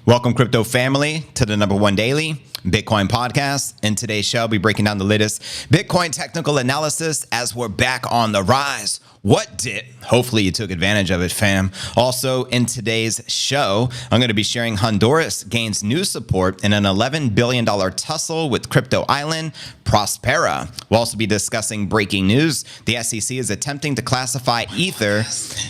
Welcome, crypto family, to the #1 daily Bitcoin podcast. In today's show, I'll be breaking down the latest Bitcoin technical analysis as we're back on the rise. What did? Hopefully you took advantage of it, fam. Also, in today's show, I'm going to be sharing Honduras gains new support in an $11 billion tussle with crypto island Próspera. We'll also be discussing breaking news. The SEC is attempting to classify Ether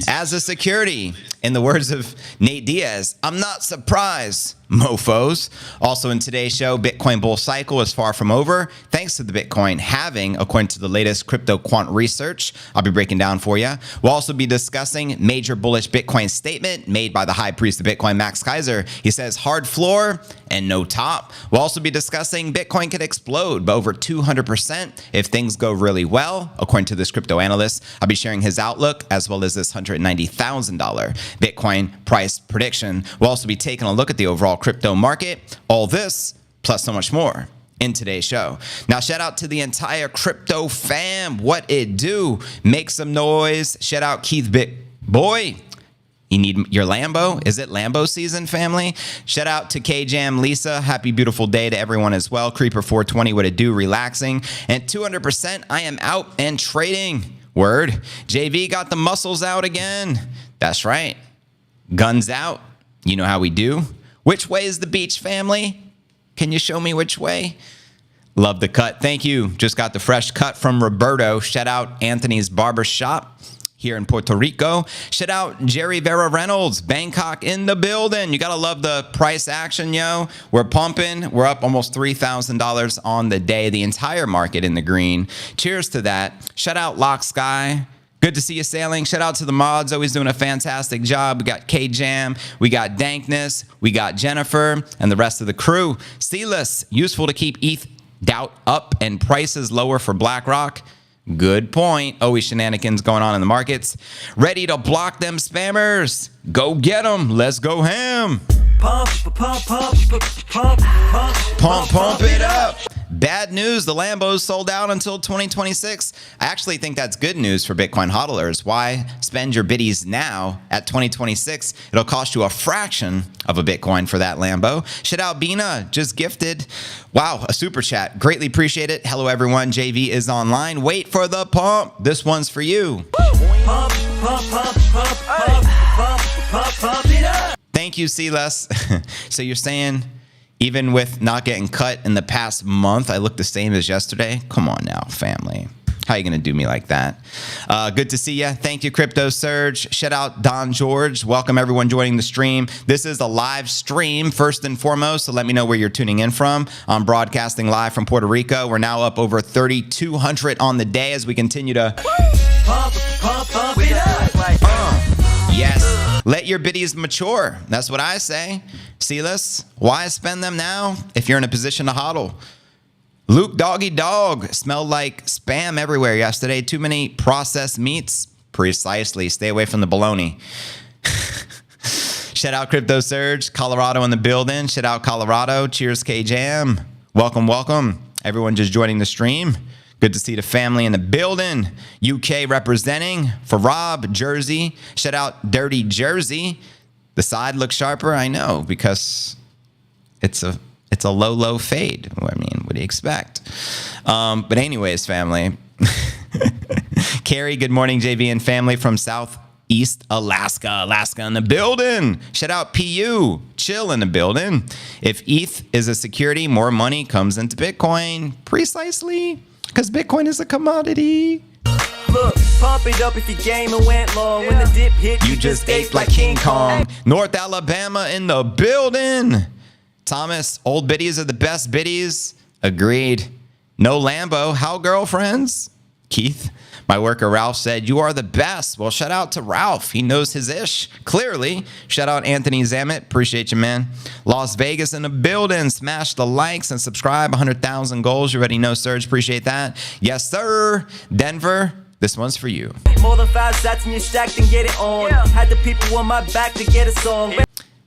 as a security. In the words of Nate Diaz, I'm not surprised, mofos. Also in today's show, Bitcoin bull cycle is far from over, thanks to the Bitcoin halving, according to the latest crypto quant research. I'll be breaking down for you. We'll also be discussing major bullish Bitcoin statement made by the high priest of Bitcoin, Max Keiser. He says hard floor and no top. We'll also be discussing Bitcoin could explode by over 200% if things go really well, according to this crypto analyst. I'll be sharing his outlook as well as this $190,000 Bitcoin price prediction. We'll also be taking a look at the overall crypto market. All this plus so much more in today's show. Now, shout out to the entire crypto fam. What it do? Make some noise. Shout out Keith Bit Boy. You need your Lambo? Is it Lambo season, family? Shout out to K-Jam Lisa. Happy beautiful day to everyone as well. Creeper 420, what it do? Relaxing. And 200%, I am out and trading. Word. JV got the muscles out again. That's right. Guns out. You know how we do. Which way is the beach, family? Can you show me which way? Love the cut. Thank you. Just got the fresh cut from Roberto. Shout out Anthony's Barbershop here in Puerto Rico. Shout out Jerry Vera Reynolds, Bangkok in the building. You got to love the price action, yo. We're pumping. We're up almost $3,000 on the day. The entire market in the green. Cheers to that. Shout out Lock Sky. Good to see you sailing. Shout out to the mods, always doing a fantastic job. We got K-Jam, we got Dankness, we got Jennifer, and the rest of the crew. Sealess, useful to keep ETH doubt up and prices lower for BlackRock. Good point. Always shenanigans going on in the markets. Ready to block them spammers. Go get them. Let's go ham. Pump it up. Bad news, the Lambos sold out until 2026. I actually think that's good news for Bitcoin hodlers. Why spend your biddies now at 2026? It'll cost you a fraction of a Bitcoin for that Lambo. Shout out Bina, just gifted. Wow, a super chat. Greatly appreciate it. Hello, everyone. JV is online. Wait for the pump. This one's for you. Pump it up. Thank you, C-Less. So you're saying even with not getting cut in the past month, I look the same as yesterday? Come on now, family. How are you going to do me like that? Good to see you. Thank you, Crypto Surge. Shout out Don George. Welcome everyone joining the stream. This is a live stream first and foremost, so let me know where you're tuning in from. I'm broadcasting live from Puerto Rico. We're now up over 3,200 on the day as we continue to pump it up. Yes. Let your biddies mature. That's what I say. Sealess, why spend them now if you're in a position to hodl? Luke Doggy Dog smelled like spam everywhere yesterday. Too many processed meats. Precisely. Stay away from the bologna. Shout out Crypto Surge. Colorado in the building. Shout out Colorado. Cheers, K-Jam. Welcome, welcome. Everyone just joining the stream. Good to see the family in the building. UK representing for Rob, Jersey. Shout out Dirty Jersey. The side looks sharper, I know, because it's a low fade. I mean, what do you expect? But anyways, family. Carrie, good morning, JV and family from Southeast Alaska. Alaska in the building. Shout out PU. Chill in the building. If ETH is a security, more money comes into Bitcoin. Precisely. Because Bitcoin is a commodity. Look, pump it up if your game went long. When the dip hit, you just ate like King Kong. North Alabama in the building. Thomas, old biddies are the best biddies. Agreed. No Lambo. How girlfriends? Keith, my worker Ralph said, you are the best. Well, shout out to Ralph. He knows his ish. Clearly. Shout out Anthony Zamet. Appreciate you, man. Las Vegas in the building. Smash the likes and subscribe. 100,000 goals. You already know, Serge. Appreciate that. Yes, sir. Denver. This one's for you. More than 5 sats in your stack, then get it on. Had the people on my back to get a song.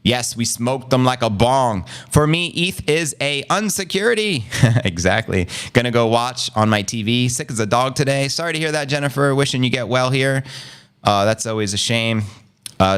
Yes, we smoked them like a bong. For me, ETH is a unsecurity. Exactly. Gonna go watch on my TV. Sick as a dog today. Sorry to hear that, Jennifer. Wishing you get well here. That's always a shame.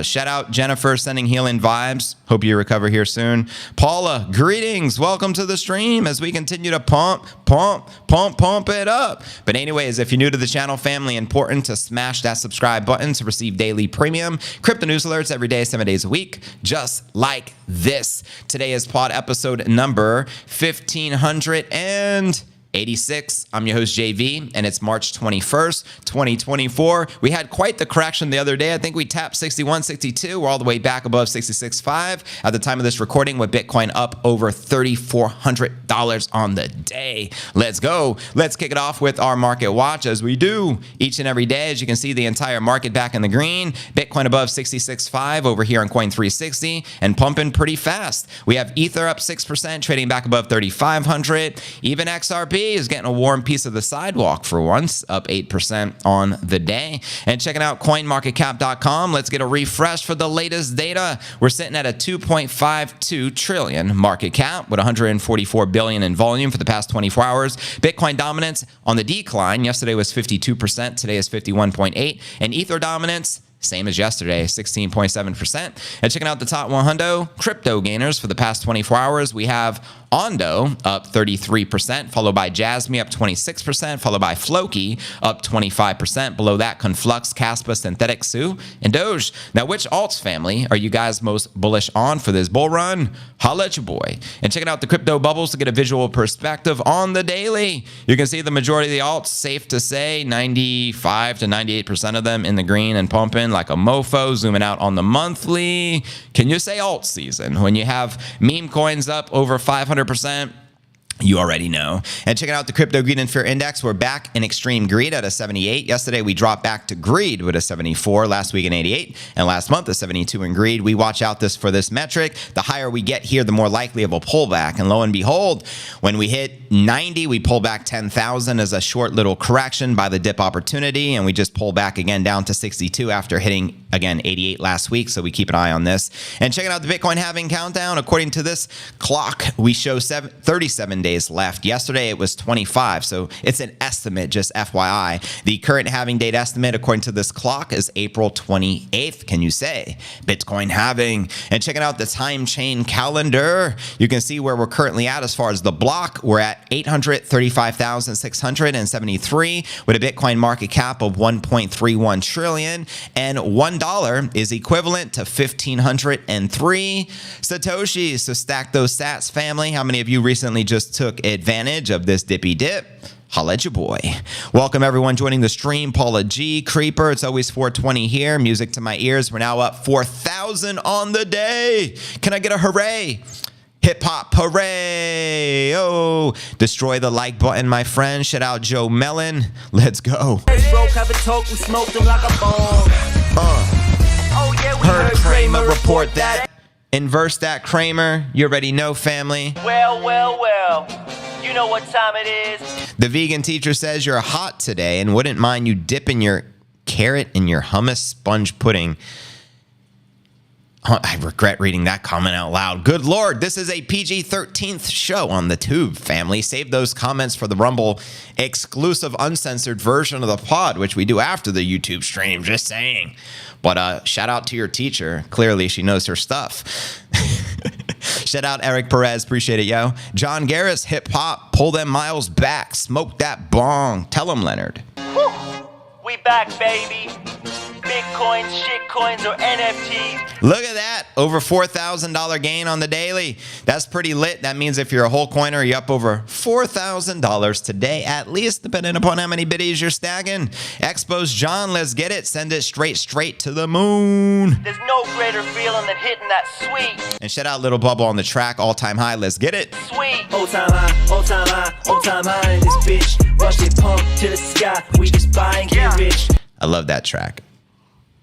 Shout out Jennifer sending healing vibes. Hope you recover here soon. Paula, greetings. Welcome to the stream as we continue to pump it up. But anyways, if you're new to the channel, family, important to smash that subscribe button to receive daily premium crypto news alerts every day, 7 days a week, just like this. Today is pod episode number 1586. I'm your host, JV, and it's March 21st, 2024. We had quite the correction the other day. I think we tapped 61.62. We're all the way back above 66.5 at the time of this recording, with Bitcoin up over $3,400 on the day. Let's go. Let's kick it off with our market watch, as we do each and every day. As you can see, the entire market back in the green. Bitcoin above 66.5 over here on Coin360 and pumping pretty fast. We have Ether up 6%, trading back above 3,500. Even XRP is getting a warm piece of the sidewalk for once, up 8% on the day. And checking out coinmarketcap.com, let's get a refresh for the latest data. We're sitting at a 2.52 trillion market cap with 144 billion in volume for the past 24 hours. Bitcoin dominance on the decline. Yesterday was 52%, today is 51.8%. And Ether dominance, same as yesterday, 16.7%. And checking out the top 100 crypto gainers for the past 24 hours, we have Ondo up 33%, followed by Jasmy up 26%, followed by Floki up 25%. Below that, Conflux, Caspa, Synthetic, Sue, and Doge. Now, which alts family are you guys most bullish on for this bull run? Holla at your boy. And checking out the crypto bubbles to get a visual perspective on the daily. You can see the majority of the alts, safe to say, 95 to 98% of them in the green and pumping like a mofo. Zooming out on the monthly. Can you say alt season when you have meme coins up over 500%? You already know. And checking out the crypto greed and fear index, we're back in extreme greed at a 78. Yesterday, we dropped back to greed with a 74. Last week, an 88. And last month, a 72 in greed. We watch out for this metric. The higher we get here, the more likely of a pullback. And lo and behold, when we hit 90, we pull back 10,000 as a short little correction by the dip opportunity. And we just pull back again down to 62 after hitting, again, 88 last week. So we keep an eye on this. And checking out the Bitcoin halving countdown, according to this clock, we show 37 days left. Yesterday it was 25, so it's an estimate, just FYI. The current halving date estimate, according to this clock, is April 28th. Can you say Bitcoin halving? And checking out the time chain calendar, you can see where we're currently at as far as the block. We're at 835,673 with a Bitcoin market cap of 1.31 trillion, and $1 is equivalent to 1,503 Satoshis. So stack those sats, family. How many of you recently just took advantage of this dippy dip? Holla at your boy. Welcome everyone joining the stream. Paula G, Creeper. It's always 420 here. Music to my ears. We're now up 4,000 on the day. Can I get a hooray? Hip hop hooray. Oh, destroy the like button, my friend. Shout out Joe Mellon. Let's go. Heard Kramer report that. Inverse that, Kramer. You already know, family. Well. You know what time it is. The vegan teacher says you're hot today and wouldn't mind you dipping your carrot in your hummus sponge pudding. I regret reading that comment out loud. Good Lord, this is a PG-13th show on the tube, family. Save those comments for the Rumble exclusive uncensored version of the pod, which we do after the YouTube stream, just saying. But shout out to your teacher. Clearly, she knows her stuff. Shout out Eric Perez. Appreciate it, yo. John Garris, hip hop. Pull them miles back. Smoke that bong. Tell him, Leonard. Whew. We back, baby. Bitcoins, shitcoins, or NFTs. Look at that. Over $4,000 gain on the daily. That's pretty lit. That means if you're a whole coiner, you're up over $4,000 today, at least, depending upon how many biddies you're stacking. Expos John, let's get it. Send it straight to the moon. There's no greater feeling than hitting that sweet. And shout out Little Bubble on the track. All-time high. Let's get it. Sweet. All time high in this bitch. Watch it pump to the sky. We just buy and get rich. I love that track.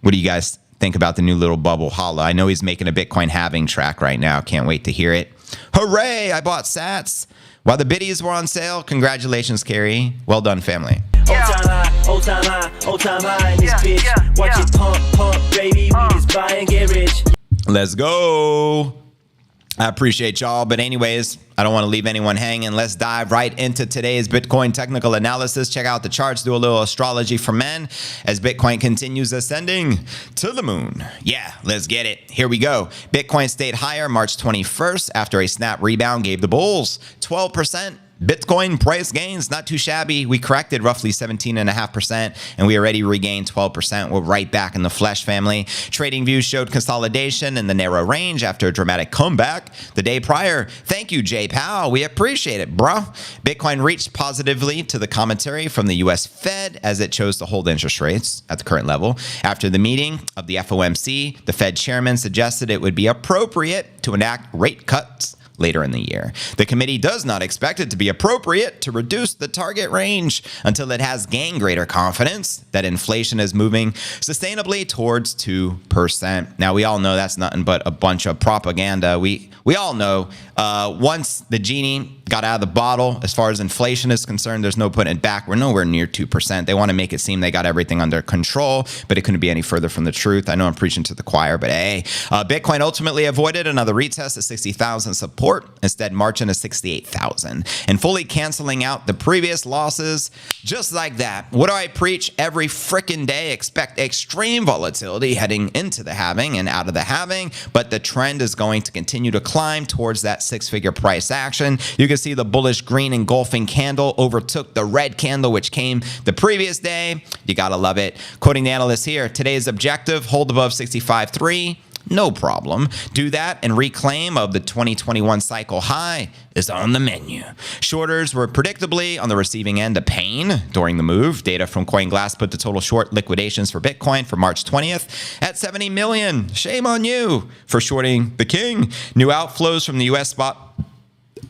What do you guys think about the new Little Bubble? Holla. I know he's making a Bitcoin halving track right now. Can't wait to hear it. Hooray! I bought sats while the biddies were on sale. Congratulations, Carrie. Well done, family. All time high in this bitch. Watch it pump, baby. We just buy and get rich. Let's go. I appreciate y'all. But anyways, I don't want to leave anyone hanging. Let's dive right into today's Bitcoin technical analysis. Check out the charts, do a little astrology for men as Bitcoin continues ascending to the moon. Yeah, let's get it. Here we go. Bitcoin stayed higher March 21st after a snap rebound gave the bulls 12%. Bitcoin price gains, not too shabby. We corrected roughly 17.5%, and we already regained 12%. We're right back in the flesh, family. Trading views showed consolidation in the narrow range after a dramatic comeback the day prior. Thank you, Jay Powell. We appreciate it, bro. Bitcoin reached positively to the commentary from the U.S. Fed as it chose to hold interest rates at the current level. After the meeting of the FOMC, the Fed chairman suggested it would be appropriate to enact rate cuts later in the year. The committee does not expect it to be appropriate to reduce the target range until it has gained greater confidence that inflation is moving sustainably towards 2%. Now, we all know that's nothing but a bunch of propaganda. We all know once the genie got out of the bottle, as far as inflation is concerned, there's no putting it back. We're nowhere near 2%. They want to make it seem they got everything under control, but it couldn't be any further from the truth. I know I'm preaching to the choir, but hey, Bitcoin ultimately avoided another retest of 60,000 support, instead marching to 68,000 and fully canceling out the previous losses just like that. What do I preach every freaking day? Expect extreme volatility heading into the halving and out of the halving, but the trend is going to continue to climb towards that six-figure price action. You can see the bullish green engulfing candle overtook the red candle, which came the previous day. You gotta love it. Quoting the analyst here, today's objective, hold above 65.3. No problem. Do that and reclaim of the 2021 cycle high is on the menu. Shorters were predictably on the receiving end of pain during the move. Data from CoinGlass put the total short liquidations for Bitcoin for March 20th at 70 million. Shame on you for shorting the king. New outflows from the U.S. spot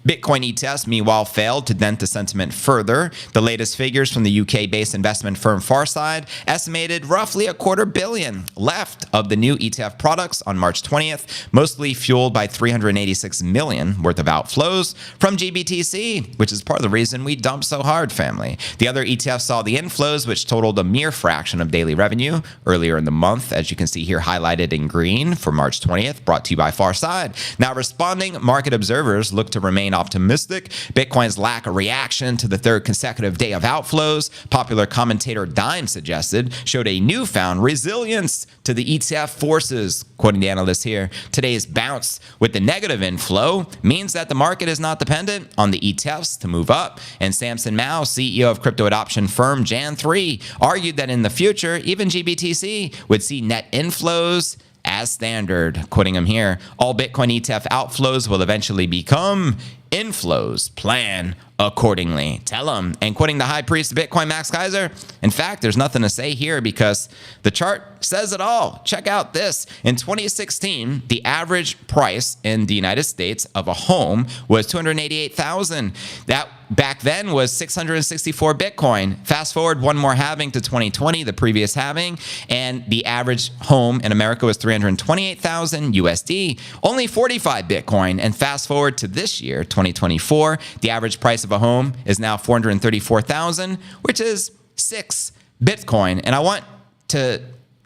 Bitcoin ETFs, meanwhile, failed to dent the sentiment further. The latest figures from the UK-based investment firm Farside estimated roughly $250 million left of the new ETF products on March 20th, mostly fueled by $386 million worth of outflows from GBTC, which is part of the reason we dumped so hard, family. The other ETFs saw the inflows, which totaled a mere fraction of daily revenue earlier in the month, as you can see here highlighted in green for March 20th, brought to you by Farside. Now, responding market observers look to remain optimistic. Bitcoin's lack of reaction to the third consecutive day of outflows, popular commentator Dime suggested, showed a newfound resilience to the ETF forces. Quoting the analyst here, today's bounce with the negative inflow means that the market is not dependent on the ETFs to move up. And Samson Mao, CEO of crypto adoption firm Jan3, argued that in the future, even GBTC would see net inflows as standard. Quoting him here, all Bitcoin ETF outflows will eventually become inflows. Plan accordingly. Tell him. And quoting the high priest of Bitcoin, Max Keiser, in fact, there's nothing to say here because the chart says it all. Check out this. In 2016, the average price in the United States of a home was $288,000. That back then was 664 Bitcoin. Fast forward one more halving to 2020, the previous halving, and the average home in America was 328,000 USD, only 45 Bitcoin. And fast forward to this year, 2024, the average price of a home is now 434,000, which is 6 Bitcoin. And I want to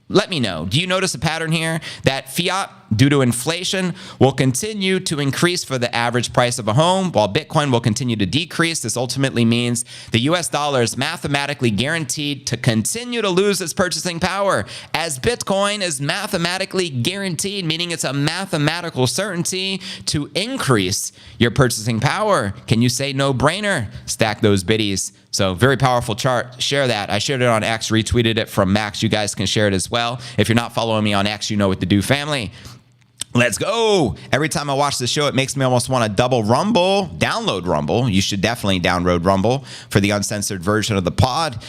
let me know, do you notice a pattern here that fiat, due to inflation, will continue to increase for the average price of a home, while Bitcoin will continue to decrease? This ultimately means the US dollar is mathematically guaranteed to continue to lose its purchasing power, as Bitcoin is mathematically guaranteed, meaning it's a mathematical certainty to increase your purchasing power. Can you say no brainer? Stack those biddies. So very powerful chart. Share that. I shared it on X, retweeted it from Max. You guys can share it as well. If you're not following me on X, you know what to do, family. Let's go. Every time I watch the show, it makes me almost want to double Rumble. Download Rumble. You should definitely download Rumble for the uncensored version of the pod.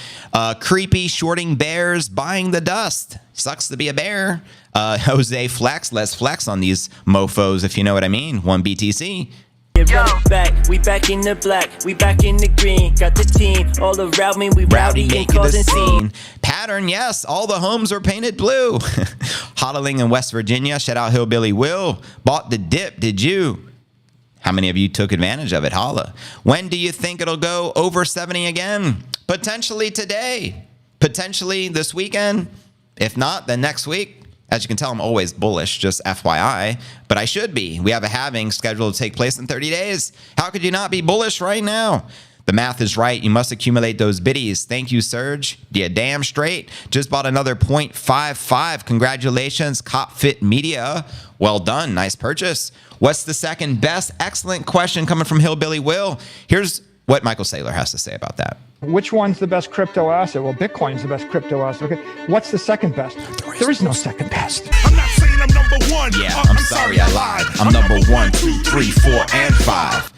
Creepy shorting bears buying the dust. Sucks to be a bear. Jose Flex. Let's flex on these mofos, if you know what I mean. 1 BTC. Back, we back in the black, we back in the green. Got the team all around me, we rowdy and causing scene. Pattern, yes, all the homes are painted blue. Hodling in West Virginia, shout out Hillbilly Will. Bought the dip, did you? How many of you took advantage of it? Holla. When do you think it'll go over 70 again? Potentially today. Potentially this weekend. If not, then next week. As you can tell, I'm always bullish, just FYI, but I should be. We have a halving scheduled to take place in 30 days. How could you not be bullish right now? The math is right. You must accumulate those biddies. Thank you, Serge. Yeah, damn straight. Just bought another 0.55. Congratulations, CopFit Media. Well done. Nice purchase. What's the second best? Excellent question coming from Hillbilly Will. Here's what Michael Saylor has to say about that. Which one's the best crypto asset? Well, Bitcoin's the best crypto asset. Okay. What's the second best? There is no second best. I'm not saying I'm number one. Yeah, I'm sorry I lied. I'm number 1, 2, 3, 4, and 5.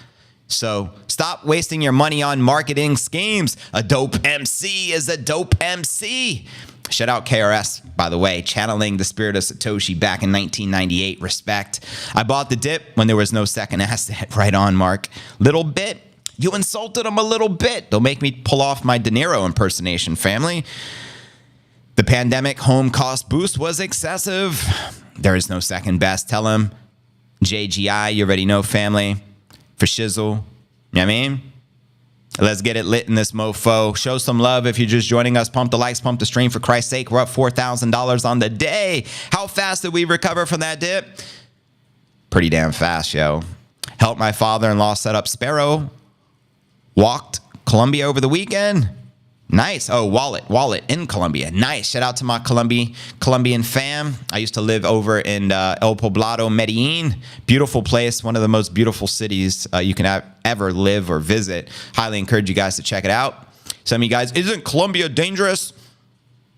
So stop wasting your money on marketing schemes. A dope MC is a dope MC. Shout out KRS, by the way, channeling the spirit of Satoshi back in 1998. Respect. I bought the dip when there was no second asset. Right on, Mark. Little bit. You insulted him a little bit. Don't make me pull off my De Niro impersonation, family. The pandemic home cost boost was excessive. There is no second best. Tell him. JGI, you already know, family. For shizzle. You know what I mean? Let's get it lit in this mofo. Show some love if you're just joining us. Pump the likes, pump the stream. For Christ's sake, we're up $4,000 on the day. How fast did we recover from that dip? Pretty damn fast, yo. Helped my father-in-law set up Sparrow. Walked Colombia over the weekend. Nice. Oh, wallet in Colombia. Nice. Shout out to my Colombian fam. I used to live over in El Poblado, Medellin. Beautiful place. One of the most beautiful cities you can ever live or visit. Highly encourage you guys to check it out. Some of you guys, isn't Colombia dangerous?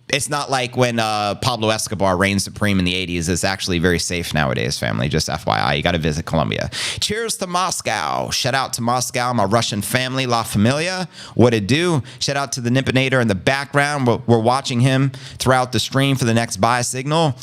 It's not like when Pablo Escobar reigned supreme in the 80s. It's actually very safe nowadays, family. Just FYI, you got to visit Colombia. Cheers to Moscow. Shout out to Moscow, my Russian family, La Familia. What it do? Shout out to the Nippinator in the background. We're watching him throughout the stream for the next buy signal.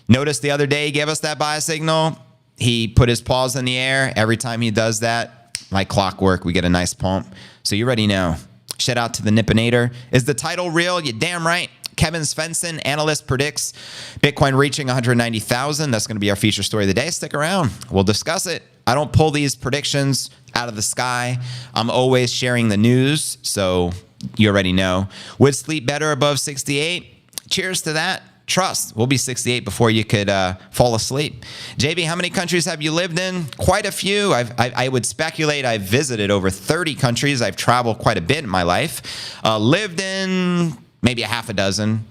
Notice the other day he gave us that buy signal. He put his paws in the air. Every time he does that, like clockwork, we get a nice pump. So you already know. Shout out to the Nippinator. Is the title real? You damn right. Kevin Svensson, analyst, predicts Bitcoin reaching 190,000. That's going to be our feature story of the day. Stick around. We'll discuss it. I don't pull these predictions out of the sky. I'm always sharing the news, so you already know. Would sleep better above 68? Cheers to that. Trust. We'll be 68 before you could fall asleep. JB, how many countries have you lived in? Quite a few. I would speculate I've visited over 30 countries. I've traveled quite a bit in my life. Lived in maybe a half a dozen.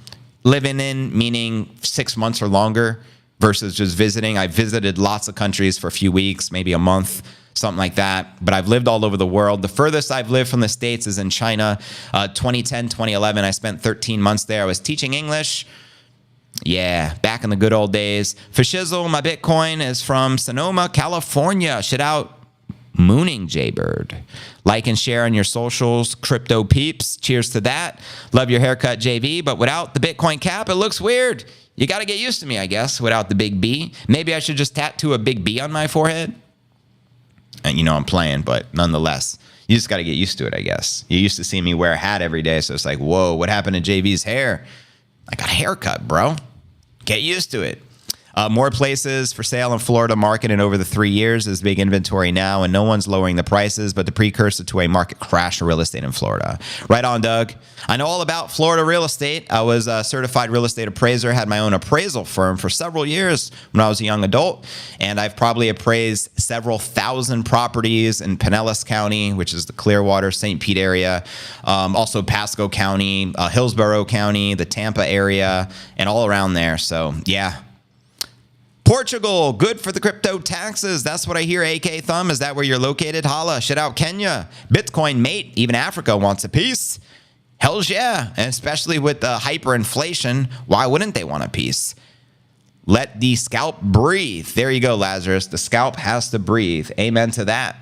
Living in, meaning 6 months or longer versus just visiting. I visited lots of countries for a few weeks, maybe a month, something like that. But I've lived all over the world. The furthest I've lived from the States is in China. 2010, 2011, I spent 13 months there. I was teaching English. Yeah, back in the good old days. For shizzle, my Bitcoin is from Sonoma, California. Shout out Mooning Jaybird. Like and share on your socials, crypto peeps. Cheers to that. Love your haircut, JV, but without the Bitcoin cap, it looks weird. You got to get used to me, I guess, without the big B. Maybe I should just tattoo a big B on my forehead. And you know I'm playing, but nonetheless, you just got to get used to it, I guess. You used to see me wear a hat every day, so it's like, whoa, what happened to JV's hair? I got a haircut, bro. Get used to it. More places for sale in Florida market in over the 3 years. There's big inventory now, and no one's lowering the prices, but the precursor to a market crash of real estate in Florida. Right on, Doug. I know all about Florida real estate. I was a certified real estate appraiser, had my own appraisal firm for several years when I was a young adult, and I've probably appraised several thousand properties in Pinellas County, which is the Clearwater, St. Pete area, also Pasco County, Hillsborough County, the Tampa area, and all around there. So, yeah. Portugal, good for the crypto taxes. That's what I hear, AK Thumb. Is that where you're located? Holla. Shout out Kenya. Bitcoin mate. Even Africa wants a piece. Hells yeah. And especially with the hyperinflation, why wouldn't they want a piece? Let the scalp breathe. There you go, Lazarus. The scalp has to breathe. Amen to that.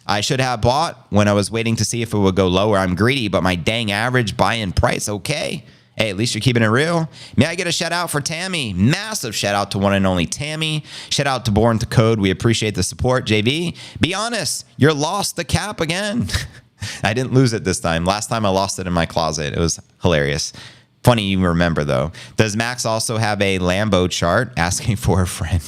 I should have bought when I was waiting to see if it would go lower. I'm greedy, but my dang average buy-in price, okay. Hey, at least you're keeping it real. May I get a shout out for Tammy? Massive shout out to one and only Tammy. Shout out to Born to Code. We appreciate the support. JV, be honest. You're lost the cap again. I didn't lose it this time. Last time I lost it in my closet. It was hilarious. Funny you remember, though. Does Max also have a Lambo chart? Asking for a friend.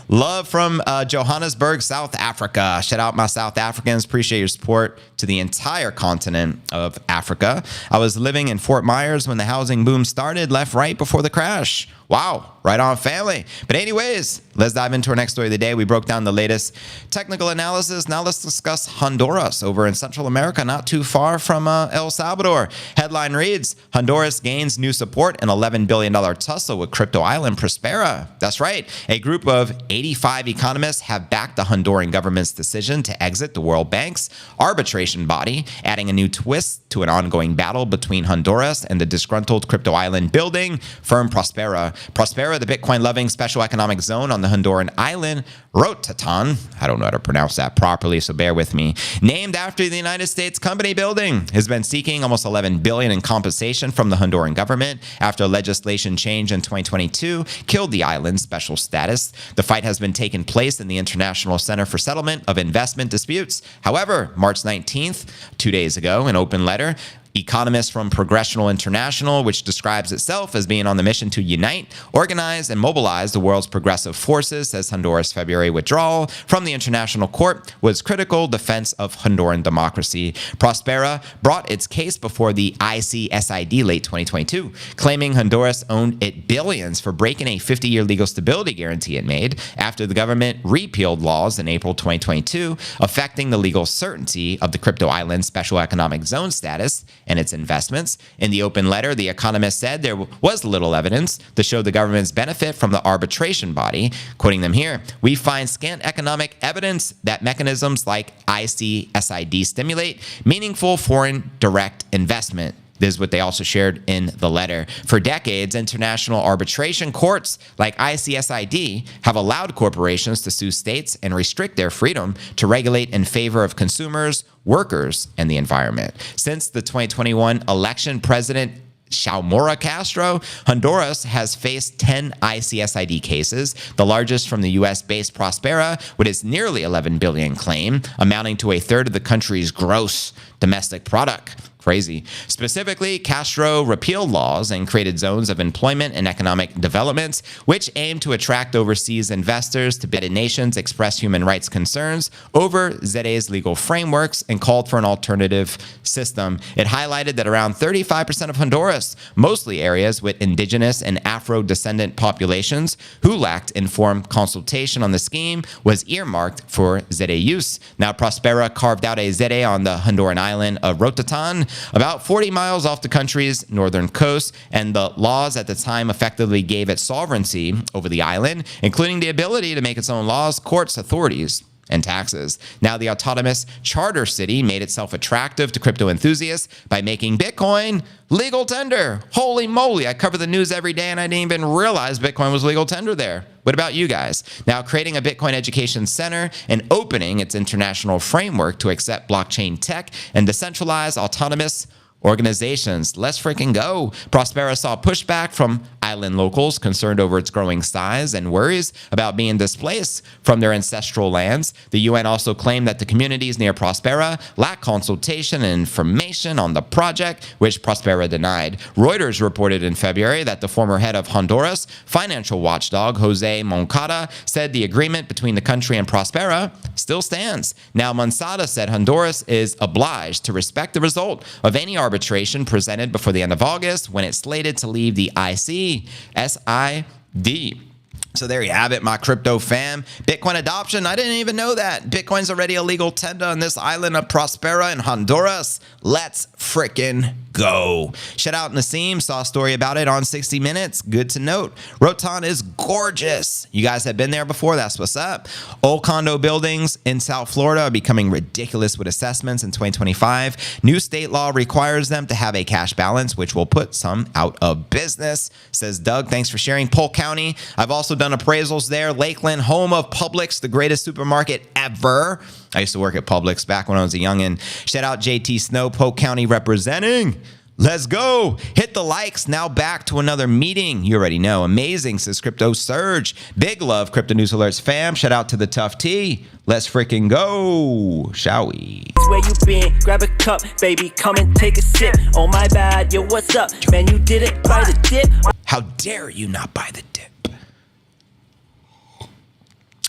Love from Johannesburg, South Africa. Shout out my South Africans. Appreciate your support to the entire continent of Africa. I was living in Fort Myers when the housing boom started, left right before the crash. Wow, right on, family. But anyways, let's dive into our next story of the day. We broke down the latest technical analysis. Now let's discuss Honduras over in Central America, not too far from El Salvador. Headline reads, Honduras gains new support in $11 billion tussle with crypto island Próspera. That's right. A group of 85 economists have backed the Honduran government's decision to exit the World Bank's arbitration body, adding a new twist to an ongoing battle between Honduras and the disgruntled crypto island building firm Próspera. Próspera, the Bitcoin-loving special economic zone on the Honduran island Roatán, I don't know how to pronounce that properly, so bear with me, named after the United States company building, has been seeking almost $11 billion in compensation from the Honduran government after legislation change in 2022 killed the island's special status. The fight has been taking place in the International Center for Settlement of Investment Disputes. However, March 19th, 2 days ago, an open letter, economists from Progressional International, which describes itself as being on the mission to unite, organize, and mobilize the world's progressive forces, says Honduras' February withdrawal from the International Court was critical defense of Honduran democracy. Próspera brought its case before the ICSID late 2022, claiming Honduras owed it billions for breaking a 50-year legal stability guarantee it made after the government repealed laws in April 2022 affecting the legal certainty of the crypto island's special economic zone status and its investments. In the open letter, the economist said there was little evidence to show the government's benefit from the arbitration body. Quoting them here, we find scant economic evidence that mechanisms like ICSID stimulate meaningful foreign direct investment. This is what they also shared in the letter. For decades, international arbitration courts like ICSID have allowed corporations to sue states and restrict their freedom to regulate in favor of consumers, workers, and the environment. Since the 2021 election, President Xiomara Castro, Honduras has faced 10 ICSID cases, the largest from the U.S.-based Próspera, with its nearly $11 billion claim, amounting to a third of the country's gross domestic product. Crazy. Specifically, Castro repealed laws and created zones of employment and economic development, which aim to attract overseas investors to bid in nations express human rights concerns over ZE's legal frameworks and called for an alternative system. It highlighted that around 35% of Honduras, mostly areas with indigenous and Afro-descendant populations who lacked informed consultation on the scheme, was earmarked for ZE use. Now, Próspera carved out a ZE on the Honduran island of Roatán, about 40 miles off the country's northern coast, and the laws at the time effectively gave it sovereignty over the island, including the ability to make its own laws, courts, authorities, and taxes. Now, the autonomous charter city made itself attractive to crypto enthusiasts by making Bitcoin legal tender. Holy moly, I cover the news every day and I didn't even realize Bitcoin was legal tender there. What about you guys? Now, creating a Bitcoin education center and opening its international framework to accept blockchain tech and decentralized autonomous organizations. Let's freaking go. Próspera saw pushback from island locals concerned over its growing size and worries about being displaced from their ancestral lands. The UN also claimed that the communities near Próspera lack consultation and information on the project, which Próspera denied. Reuters reported in February that the former head of Honduras financial watchdog, Jose Moncada, said the agreement between the country and Próspera still stands. Now, Moncada said Honduras is obliged to respect the result of any arbitration presented before the end of August when it's slated to leave the ICSID. So there you have it, my crypto fam. Bitcoin adoption, I didn't even know that. Bitcoin's already a legal tender on this island of Próspera in Honduras. Let's frickin' go. Shout out Nassim, saw a story about it on 60 Minutes. Good to note. Roatán is gorgeous. You guys have been there before, that's what's up. Old condo buildings in South Florida are becoming ridiculous with assessments in 2025. New state law requires them to have a cash balance, which will put some out of business, says Doug. Thanks for sharing. Polk County, I've also done appraisals there. Lakeland, home of Publix, the greatest supermarket ever. I used to work at Publix back when I was a youngin'. Shout out JT Snow, Polk County representing. Let's go. Hit the likes. Now back to another meeting. You already know. Amazing, says Crypto Surge. Big love, Crypto News Alerts fam. Shout out to the Tough T. Let's freaking go, shall we? Where you been? Grab a cup, baby, come and take a sip. Oh my bad, yo, what's up? Man, you didn't buy the dip. How dare you not buy the dip?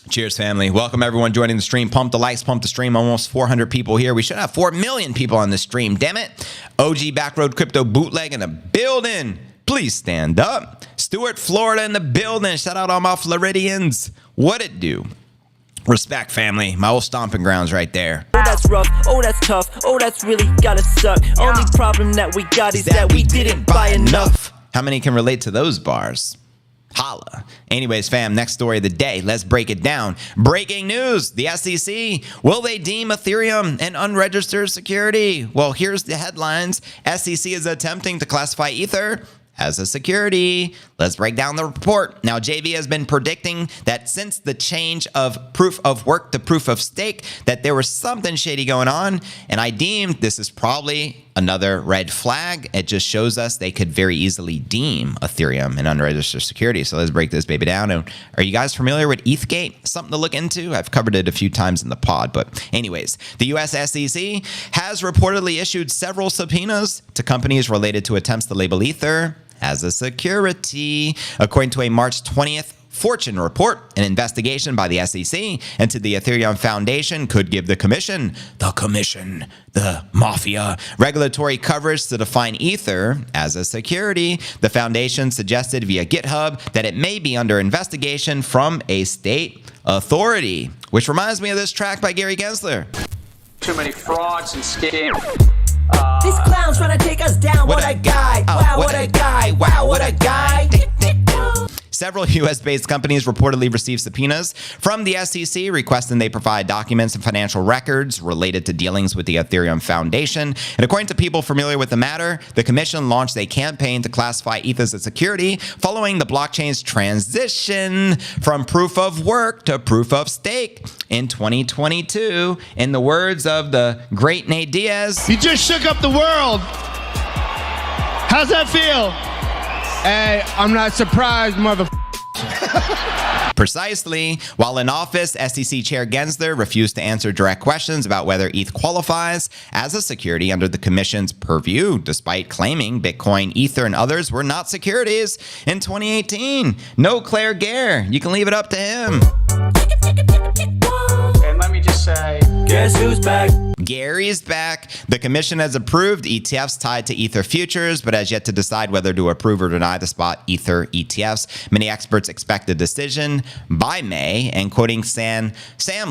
Cheers, family. Welcome, everyone joining the stream. Pump the likes, pump the stream. Almost 400 people here. We should have 4 million people on the stream. Damn it. OG Backroad Crypto Bootleg in the building. Please stand up. Stuart, Florida in the building. Shout out all my Floridians. What it do? Respect, family. My old stomping grounds right there. Oh, that's rough. Oh, that's tough. Oh, that's really gotta suck. Only problem that we got is that we didn't buy enough. How many can relate to those bars? Holla. Anyways, fam, next story of the day. Let's break it down. Breaking news. The SEC. Will they deem Ethereum an unregistered security? Well, here's the headlines. SEC is attempting to classify Ether as a security. Let's break down the report. Now, JV has been predicting that since the change of proof of work to proof of stake, that there was something shady going on. And I deemed this is probably another red flag. It just shows us they could very easily deem Ethereum an unregistered security. So let's break this baby down. And are you guys familiar with ETHgate? Something to look into. I've covered it a few times in the pod. But anyways, the US SEC has reportedly issued several subpoenas to companies related to attempts to label Ether as a security. According to a March 20th Fortune report, an investigation by the SEC into the Ethereum Foundation could give the mafia, regulatory coverage to define Ether as a security. The foundation suggested via GitHub that it may be under investigation from a state authority, which reminds me of this track by Gary Gensler. Too many frauds and scams. This clown's trying to take us down. What a guy. Wow, what a guy. Wow, what a guy. Several U.S.-based companies reportedly received subpoenas from the SEC requesting they provide documents and financial records related to dealings with the Ethereum Foundation. And according to people familiar with the matter, the commission launched a campaign to classify ETH as a security following the blockchain's transition from proof of work to proof of stake in 2022. In the words of the great Nate Diaz, "You just shook up the world. How's that feel? Hey, I'm not surprised, mother." Precisely. While in office, SEC Chair Gensler refused to answer direct questions about whether ETH qualifies as a security under the commission's purview, despite claiming Bitcoin, Ether, and others were not securities in 2018. No Claire Gare. You can leave it up to him. And let me just say, Guess who's back? Gary's back. The commission has approved ETFs tied to Ether futures, but has yet to decide whether to approve or deny the spot Ether ETFs. Many experts expect a decision by May, and quoting Sam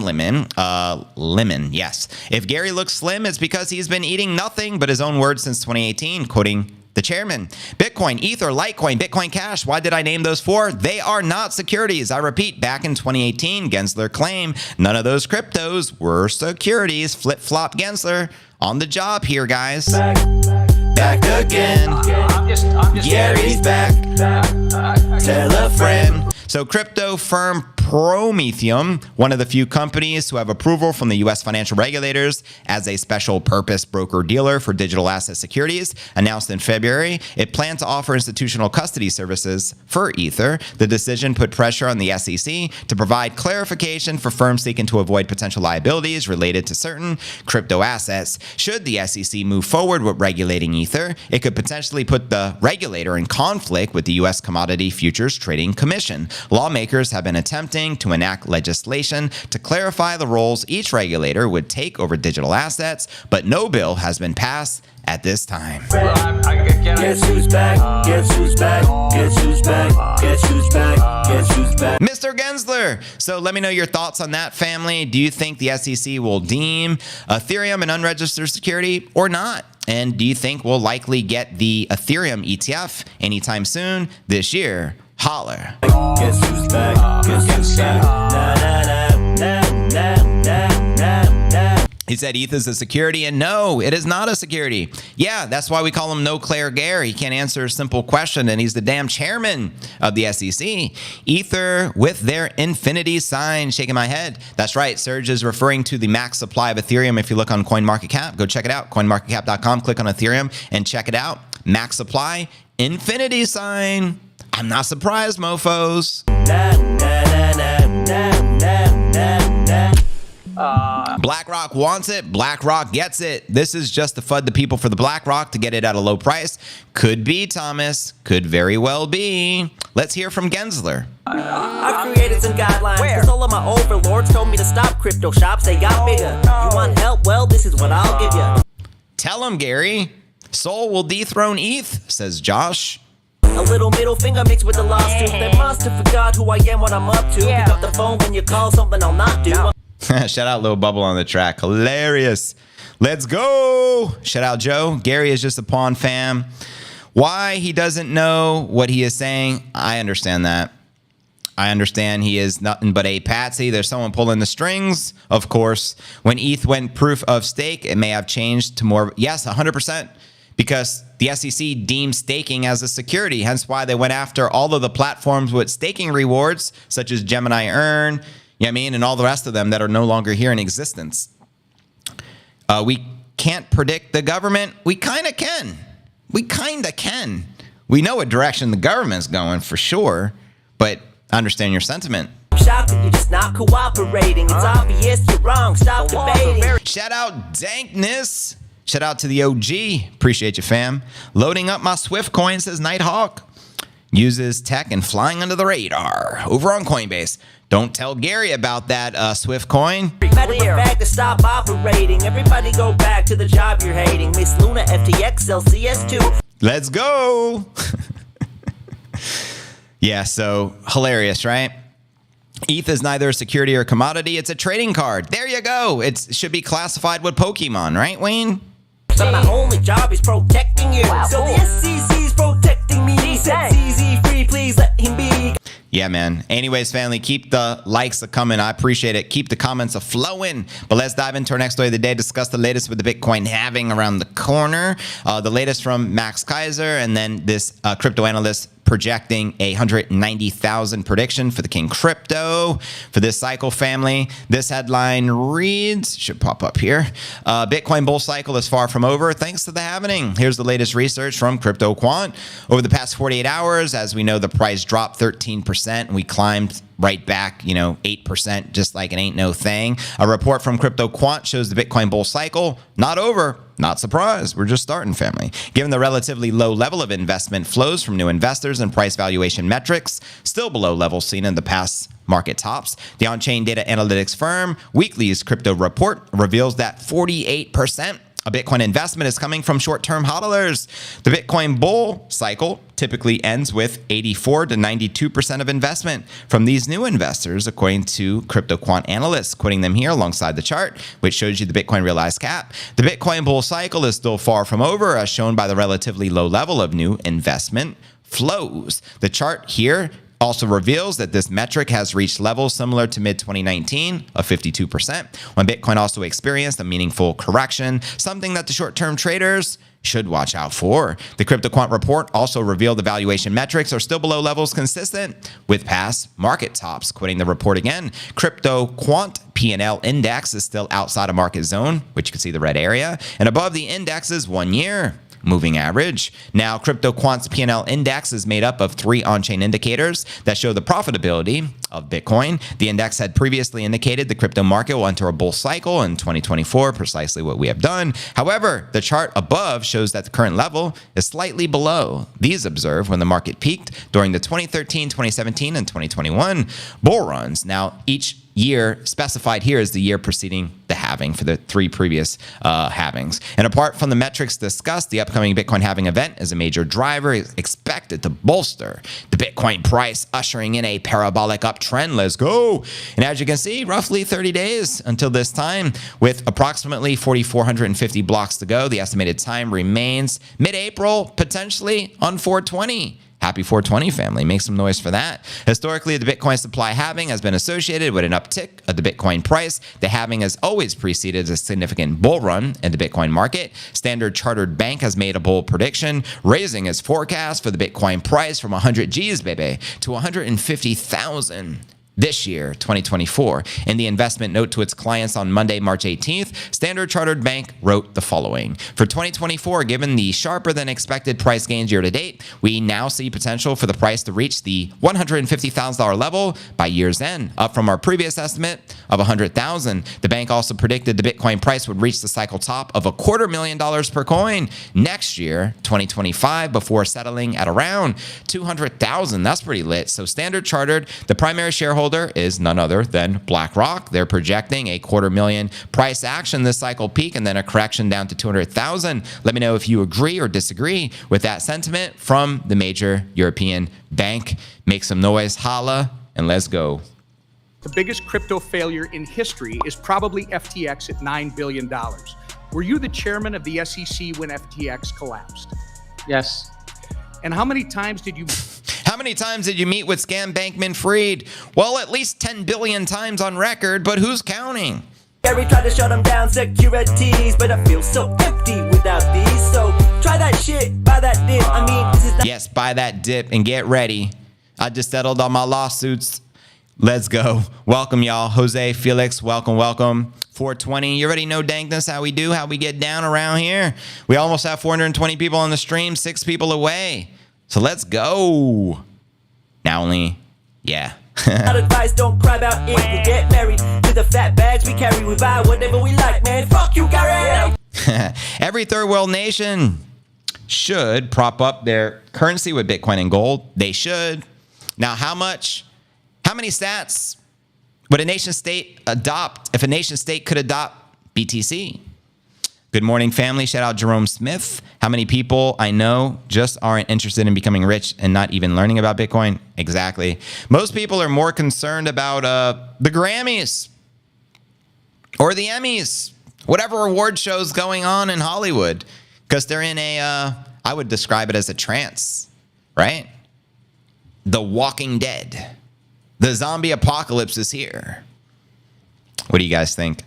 Lemon, yes. If Gary looks slim, it's because he's been eating nothing but his own words since 2018, quoting the chairman. Bitcoin, Ether, Litecoin, Bitcoin Cash. Why did I name those four? They are not securities. I repeat, back in 2018, Gensler claimed none of those cryptos were securities. Flip-flop Gensler on the job here, guys. Back again. I'm just Gary's back. Tell a friend. So crypto firm Prometheum, one of the few companies to have approval from the U.S. financial regulators as a special purpose broker-dealer for digital asset securities, announced in February it planned to offer institutional custody services for Ether. The decision put pressure on the SEC to provide clarification for firms seeking to avoid potential liabilities related to certain crypto assets. Should the SEC move forward with regulating Ether, it could potentially put the regulator in conflict with the U.S. Commodity Futures Trading Commission. Lawmakers have been attempting to enact legislation to clarify the roles each regulator would take over digital assets, but no bill has been passed at this time. Guess who's back? Guess who's back? Guess who's back? Guess who's back? Guess who's back? Mr. Gensler. So let me know your thoughts on that, family. Do you think the SEC will deem Ethereum an unregistered security or not? And do you think we'll likely get the Ethereum ETF anytime soon this year? Holler. Guess who's back? Guess who's back? Na na na na na na na. He said ETH is a security, and no, it is not a security. Yeah, that's why we call him No Claire Gare. He can't answer a simple question, and he's the damn chairman of the SEC. Ether with their infinity sign. Shaking my head. That's right. Serge is referring to the max supply of Ethereum. If you look on CoinMarketCap, go check it out. CoinMarketCap.com. Click on Ethereum and check it out. Max supply, infinity sign. I'm not surprised, mofos. BlackRock wants it. BlackRock gets it. This is just to FUD the people for the BlackRock to get it at a low price. Could be, Thomas. Could very well be. Let's hear from Gensler. I've created some guidelines. Cause all of my overlords told me to stop crypto shops. They got bigger. You want help? Well, this is what I'll give you. Tell him, Gary. Sol will dethrone ETH, says Josh. A little middle finger mixed with the last tooth. They must have forgot who I am, what I'm up to. Pick up the phone when you call, something I'll not do. Shout out Lil Bubble on the track. Hilarious. Let's go. Shout out Joe. Gary is just a pawn fam. Why he doesn't know what he is saying, I understand that. I understand he is nothing but a patsy. There's someone pulling the strings, of course. When ETH went proof of stake, it may have changed to more. Yes, 100%. Because the SEC deemed staking as a security. Hence why they went after all of the platforms with staking rewards, such as Gemini Earn, you know what I mean, and all the rest of them that are no longer here in existence. We can't predict the government. We kind of can. We know what direction the government's going for sure, but I understand your sentiment. Shocked that you're just not cooperating. It's obvious you're wrong. Stop debating. Shout out Dankness. Shout out to the OG. Appreciate you, fam. Loading up my Swift coin, says Nighthawk. Uses tech and flying under the radar. Over on Coinbase. Don't tell Gary about that Swift coin. Matter of fact, to stop operating. Everybody go back to the job you're hating. Miss Luna, FTX, LCS2. Let's go. Yeah, so hilarious, right? ETH is neither a security or a commodity. It's a trading card. There you go. It should be classified with Pokemon, right, Wayne? But my only job is protecting you. So the SEC's protecting me. He said easy free, please let him be. Yeah, man. Anyways, family, keep the likes coming. I appreciate it. Keep the comments flowing. But let's dive into our next story of the day. Discuss the latest with the Bitcoin halving around the corner. The latest from Max Keiser, and then this crypto analyst projecting a 190,000 prediction for the King Crypto for this cycle, family. This headline reads, should pop up here, Bitcoin bull cycle is far from over thanks to the halving. Here's the latest research from Crypto Quant. Over the past 48 hours, as we know, the price dropped 13%, and we climbed right back, 8%, just like it ain't no thing. A report from Crypto Quant shows the Bitcoin bull cycle not over. Not surprised. We're just starting, family. Given the relatively low level of investment flows from new investors and price valuation metrics, still below levels seen in the past market tops, the on-chain data analytics firm Weekly's crypto report reveals that 48% of Bitcoin investment is coming from short-term hodlers. The Bitcoin bull cycle typically ends with 84 to 92% of investment from these new investors, according to Crypto Quant analysts, quoting them here alongside the chart, which shows you the Bitcoin realized cap. The Bitcoin bull cycle is still far from over, as shown by the relatively low level of new investment flows. The chart here also reveals that this metric has reached levels similar to mid-2019 of 52%, when Bitcoin also experienced a meaningful correction, something that the short-term traders should watch out for. The Crypto Quant report also revealed the valuation metrics are still below levels consistent with past market tops. Quoting the report again, Crypto Quant P&L index is still outside of market zone, which you can see the red area, and above the index's 1 year moving average. Now, Crypto Quant's P&L index is made up of 3 on-chain indicators that show the profitability of Bitcoin. The index had previously indicated the crypto market will enter a bull cycle in 2024, precisely what we have done. However, the chart above shows that the current level is slightly below these observed when the market peaked during the 2013, 2017, and 2021 bull runs. Now, each year specified here is the year preceding the halving for the 3 previous halvings. And apart from the metrics discussed, the upcoming Bitcoin halving event is a major driver expected to bolster the Bitcoin price, ushering in a parabolic uptrend. Let's go. And as you can see, roughly 30 days until this time, with approximately 4,450 blocks to go. The estimated time remains mid-April, potentially on 420. Happy 420, family. Make some noise for that. Historically, the Bitcoin supply halving has been associated with an uptick of the Bitcoin price. The halving has always preceded a significant bull run in the Bitcoin market. Standard Chartered Bank has made a bold prediction, raising its forecast for the Bitcoin price from 100 G's, baby, to 150,000. This year, 2024. In the investment note to its clients on Monday, March 18th, Standard Chartered Bank wrote the following. For 2024, given the sharper than expected price gains year to date, we now see potential for the price to reach the $150,000 level by year's end, up from our previous estimate of $100,000. The bank also predicted the Bitcoin price would reach the cycle top of $250,000 per coin next year, 2025, before settling at around $200,000. That's pretty lit. So Standard Chartered, the primary shareholder shareholder is none other than BlackRock. They're projecting a 250,000 price action this cycle peak and then a correction down to 200,000. Let me know if you agree or disagree with that sentiment from the major European bank. Make some noise, holla, and let's go. The biggest crypto failure in history is probably FTX at $9 billion. Were you the chairman of the SEC when FTX collapsed? Yes. And how many times did you meet with Scam Bankman-Fried? Well, at least 10 billion times on record, but who's counting? Gary tried to shut them down, securities, but I feel so empty without these. So try that shit, buy that dip. I mean, this is not Yes, buy that dip and get ready. I just settled all my lawsuits. Let's go. Welcome, y'all. Jose, Felix, welcome. 420. You already know dankness, how we do, how we get down around here. We almost have 420 people on the stream, 6 people away. So let's go. Now only, yeah. Not advice, don't cry about it. We get married to the fat bags we carry. We buy whatever we like, man. Fuck you, Gary. Every third world nation should prop up their currency with Bitcoin and gold. They should. Now, how many stats would a nation state adopt if a nation state could adopt BTC? Good morning, family. Shout out Jerome Smith. How many people I know just aren't interested in becoming rich and not even learning about Bitcoin? Exactly. Most people are more concerned about the Grammys or the Emmys, whatever award shows going on in Hollywood, because they're in I would describe it as a trance, right? The Walking Dead. The zombie apocalypse is here. What do you guys think?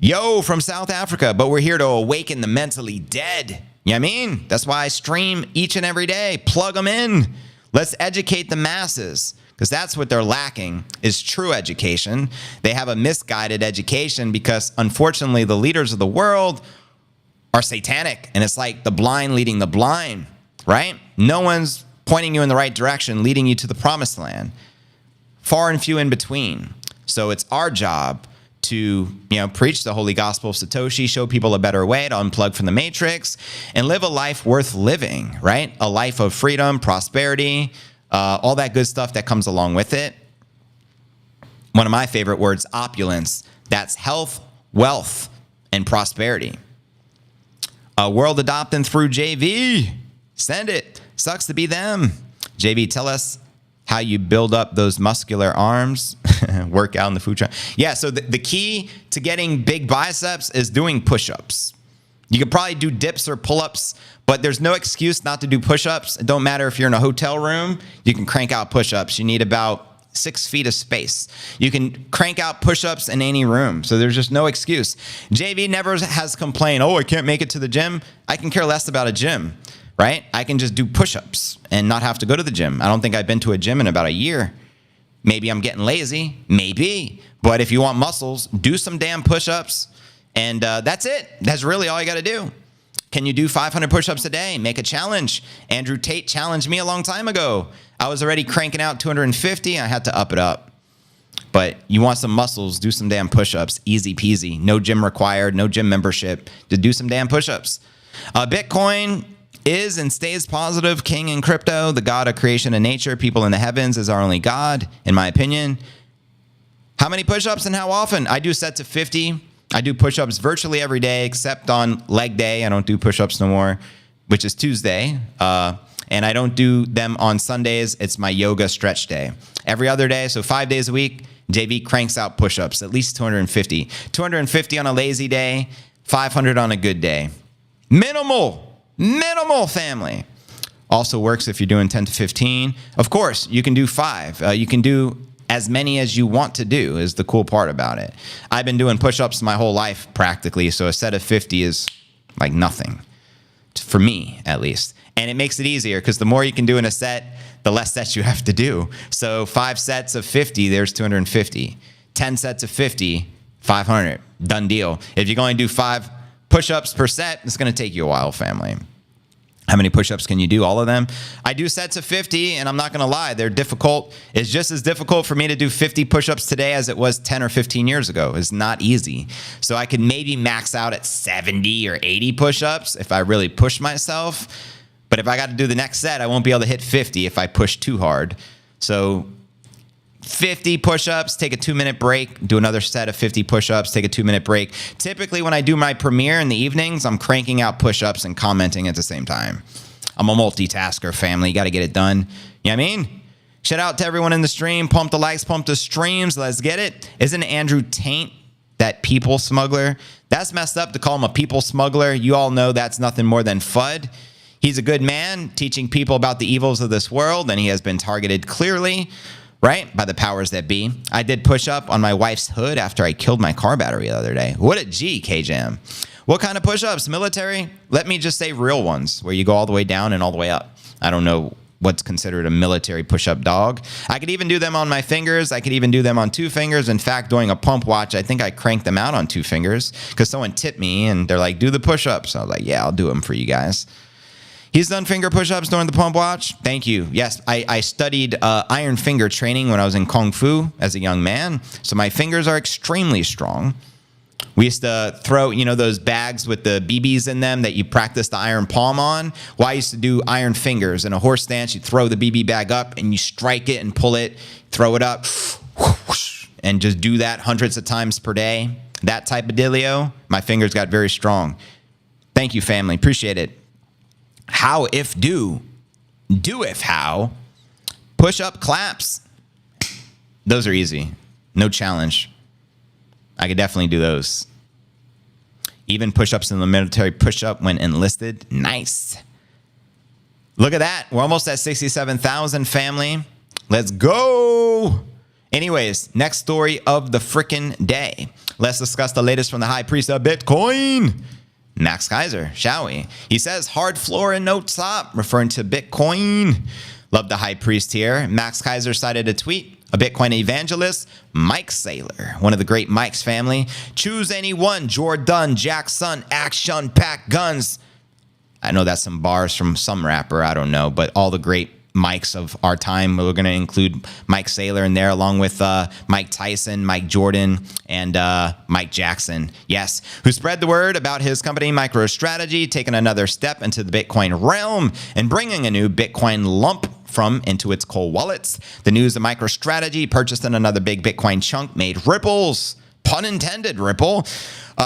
Yo, from South Africa, but we're here to awaken the mentally dead. You know what I mean? That's why I stream each and every day. Plug them in. Let's educate the masses, because that's what they're lacking is true education. They have a misguided education because, unfortunately, the leaders of the world are satanic, and it's like the blind leading the blind, right? No one's pointing you in the right direction, leading you to the promised land. Far and few in between. So it's our job to, preach the holy gospel of Satoshi, show people a better way to unplug from the matrix and live a life worth living, right? A life of freedom, prosperity, all that good stuff that comes along with it. One of my favorite words, opulence. That's health, wealth, and prosperity. A world adopting through JV. Send it. Sucks to be them. JV, tell us how you build up those muscular arms, work out in the food truck. Yeah, so the key to getting big biceps is doing push-ups. You could probably do dips or pull-ups, but there's no excuse not to do push-ups. It don't matter if you're in a hotel room, you can crank out push-ups. You need about 6 feet of space. You can crank out push-ups in any room, so there's just no excuse. JV never has complained, I can't make it to the gym. I can care less about a gym. Right? I can just do push-ups and not have to go to the gym. I don't think I've been to a gym in about a year. Maybe I'm getting lazy. Maybe. But if you want muscles, do some damn push-ups. And that's it. That's really all you got to do. Can you do 500 push-ups a day? Make a challenge. Andrew Tate challenged me a long time ago. I was already cranking out 250. I had to up it up. But you want some muscles, do some damn push-ups. Easy peasy. No gym required. No gym membership. Just do some damn push-ups. Bitcoin is and stays positive king in crypto, the God of creation and nature. People in the heavens is our only God, in my opinion. How many push-ups and how often? I do sets of 50. I do push-ups virtually every day, except on leg day. I don't do push-ups no more, which is Tuesday. And I don't do them on Sundays. It's my yoga stretch day. Every other day, so 5 days a week, JV cranks out push-ups, at least 250. 250 on a lazy day, 500 on a good day. Minimal, family. Also works if you're doing 10 to 15. Of course, you can do 5. You can do as many as you want to do is the cool part about it. I've been doing push-ups my whole life practically, so a set of 50 is like nothing, for me at least. And it makes it easier because the more you can do in a set, the less sets you have to do. So 5 sets of 50, there's 250. 10 sets of 50, 500. Done deal. If you're going to do 5 push-ups per set, it's going to take you a while, family. How many push-ups can you do? All of them? I do sets of 50, and I'm not going to lie. They're difficult. It's just as difficult for me to do 50 push-ups today as it was 10 or 15 years ago. It's not easy. So I could maybe max out at 70 or 80 push-ups if I really push myself. But if I got to do the next set, I won't be able to hit 50 if I push too hard. So 50 push-ups, take a 2-minute break, do another set of 50 push-ups, take a 2-minute break. Typically, when I do my premiere in the evenings, I'm cranking out push-ups and commenting at the same time. I'm a multitasker, family. You got to get it done. You know what I mean? Shout out to everyone in the stream. Pump the likes, pump the streams. Let's get it. Isn't Andrew Tate that people smuggler? That's messed up to call him a people smuggler. You all know that's nothing more than FUD. He's a good man teaching people about the evils of this world, and he has been targeted clearly, right, by the powers that be. I did push up on my wife's hood after I killed my car battery the other day. What a G, K-Jam. What kind of push-ups? Military? Let me just say real ones, where you go all the way down and all the way up. I don't know what's considered a military push-up dog. I could even do them on my fingers. I could even do them on 2 fingers. In fact, during a pump watch, I think I cranked them out on 2 fingers because someone tipped me and they're like, do the push-ups. I was like, yeah, I'll do them for you guys. He's done finger push-ups during the pump watch. Thank you. Yes, I studied iron finger training when I was in Kung Fu as a young man. So my fingers are extremely strong. We used to throw, those bags with the BBs in them that you practice the iron palm on. Well, I used to do iron fingers. In a horse stance, you throw the BB bag up and you strike it and pull it, throw it up, and just do that hundreds of times per day. That type of dealio, my fingers got very strong. Thank you, family. Appreciate it. How if do if how, push up claps. Those are easy. No challenge. I could definitely do those. Even push-ups in the military push-up when enlisted. Nice. Look at that. We're almost at 67,000, family. Let's go. Anyways, next story of the frickin' day. Let's discuss the latest from the high priest of Bitcoin, Max Keiser, shall we? He says, hard floor and no top, referring to Bitcoin. Love the high priest here. Max Keiser cited a tweet. A Bitcoin evangelist, Mike Saylor, one of the great Mike's family. Choose any one, Jordan, Jackson, Action, Pack, Guns. I know that's some bars from some rapper, I don't know, but all the great Mikes of our time. We're going to include Mike Saylor in there, along with Mike Tyson, Mike Jordan, and Mike Jackson. Yes, who spread the word about his company MicroStrategy, taking another step into the Bitcoin realm and bringing a new Bitcoin lump into its cold wallets. The news of MicroStrategy purchasing another big Bitcoin chunk made ripples, pun intended, ripple,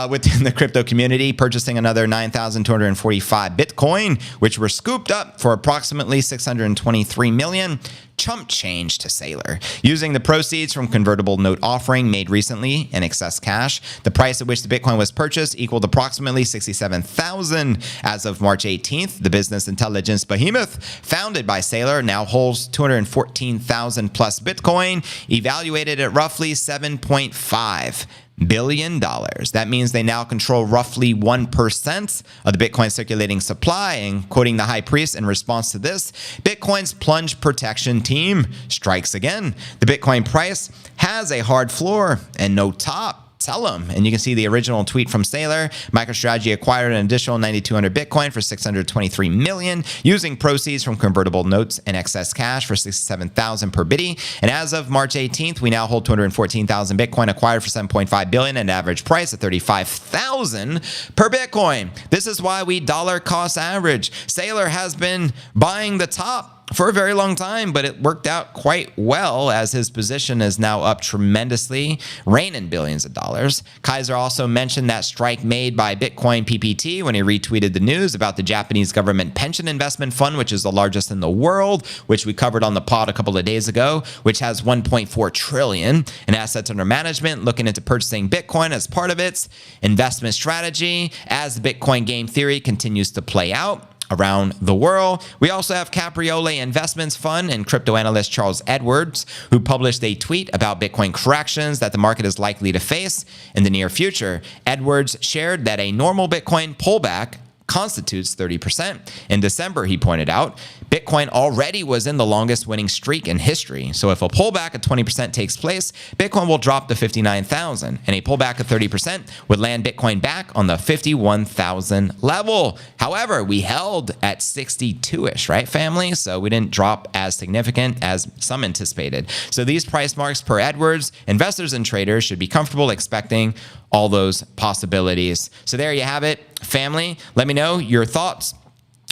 within the crypto community, purchasing another 9,245 Bitcoin, which were scooped up for approximately 623 million. Chump change to Saylor. Using the proceeds from convertible note offering made recently in excess cash, the price at which the Bitcoin was purchased equaled approximately 67,000 as of March 18th. The business intelligence behemoth founded by Saylor now holds 214,000 plus Bitcoin, evaluated at roughly $7.5 billion. That means they now control roughly 1% of the Bitcoin circulating supply. And quoting the high priest in response to this, Bitcoin's plunge protection team strikes again. The Bitcoin price has a hard floor and no top. Tell them. And you can see the original tweet from Saylor. MicroStrategy acquired an additional 9,200 Bitcoin for 623 million, using proceeds from convertible notes and excess cash for 67,000 per bitty. And as of March 18th, we now hold 214,000 Bitcoin acquired for 7.5 billion, an average price of 35,000 per Bitcoin. This is why we dollar cost average. Saylor has been buying the top for a very long time, but it worked out quite well as his position is now up tremendously, raining billions of dollars. Keiser also mentioned that strike made by Bitcoin PPT when he retweeted the news about the Japanese government pension investment fund, which is the largest in the world, which we covered on the pod a couple of days ago, which has 1.4 trillion in assets under management, looking into purchasing Bitcoin as part of its investment strategy as the Bitcoin game theory continues to play out around the world. We also have Capriole Investments Fund and crypto analyst Charles Edwards, who published a tweet about Bitcoin corrections that the market is likely to face in the near future. Edwards shared that a normal Bitcoin pullback constitutes 30%. In December, he pointed out, Bitcoin already was in the longest winning streak in history. So if a pullback of 20% takes place, Bitcoin will drop to 59,000, and a pullback of 30% would land Bitcoin back on the 51,000 level. However, we held at 62-ish, right, family? So we didn't drop as significant as some anticipated. So these price marks per Edwards, investors and traders should be comfortable expecting all those possibilities. So there you have it, family. Let me know your thoughts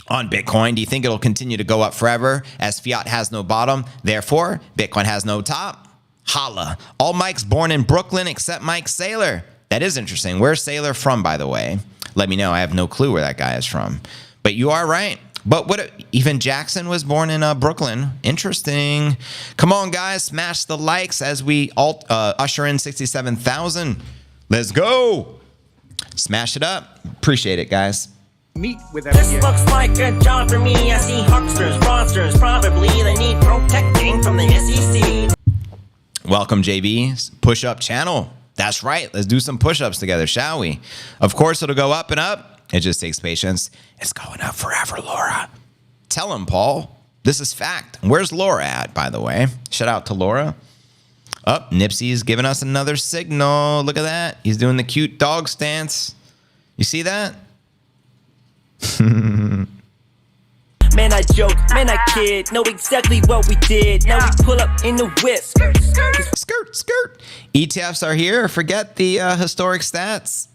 on Bitcoin. Do you think it'll continue to go up forever as fiat has no bottom? Therefore, Bitcoin has no top. Holla. All Mikes born in Brooklyn except Mike Saylor. That is interesting. Where's Saylor from, by the way? Let me know. I have no clue where that guy is from. But you are right. But what? Even Jackson was born in Brooklyn. Interesting. Come on, guys. Smash the likes as we usher in 67,000. Let's go. Smash it up. Appreciate it, guys. Meet with This FTX. looks like a job for me. I see hucksters, fraudsters, probably they need protecting from the SEC. Welcome, JB. Push-up channel. That's right. Let's do some push-ups together, shall we? Of course, it'll go up and up. It just takes patience. It's going up forever, Laura. Tell him, Paul. This is fact. Where's Laura at, by the way? Shout out to Laura. Oh, Nipsey's giving us another signal. Look at that. He's doing the cute dog stance. You see that? Man, I joke, man, I kid. Know exactly what we did. Now we pull up in the whip. Skirt, skirt. ETFs are here. Forget the historic stats.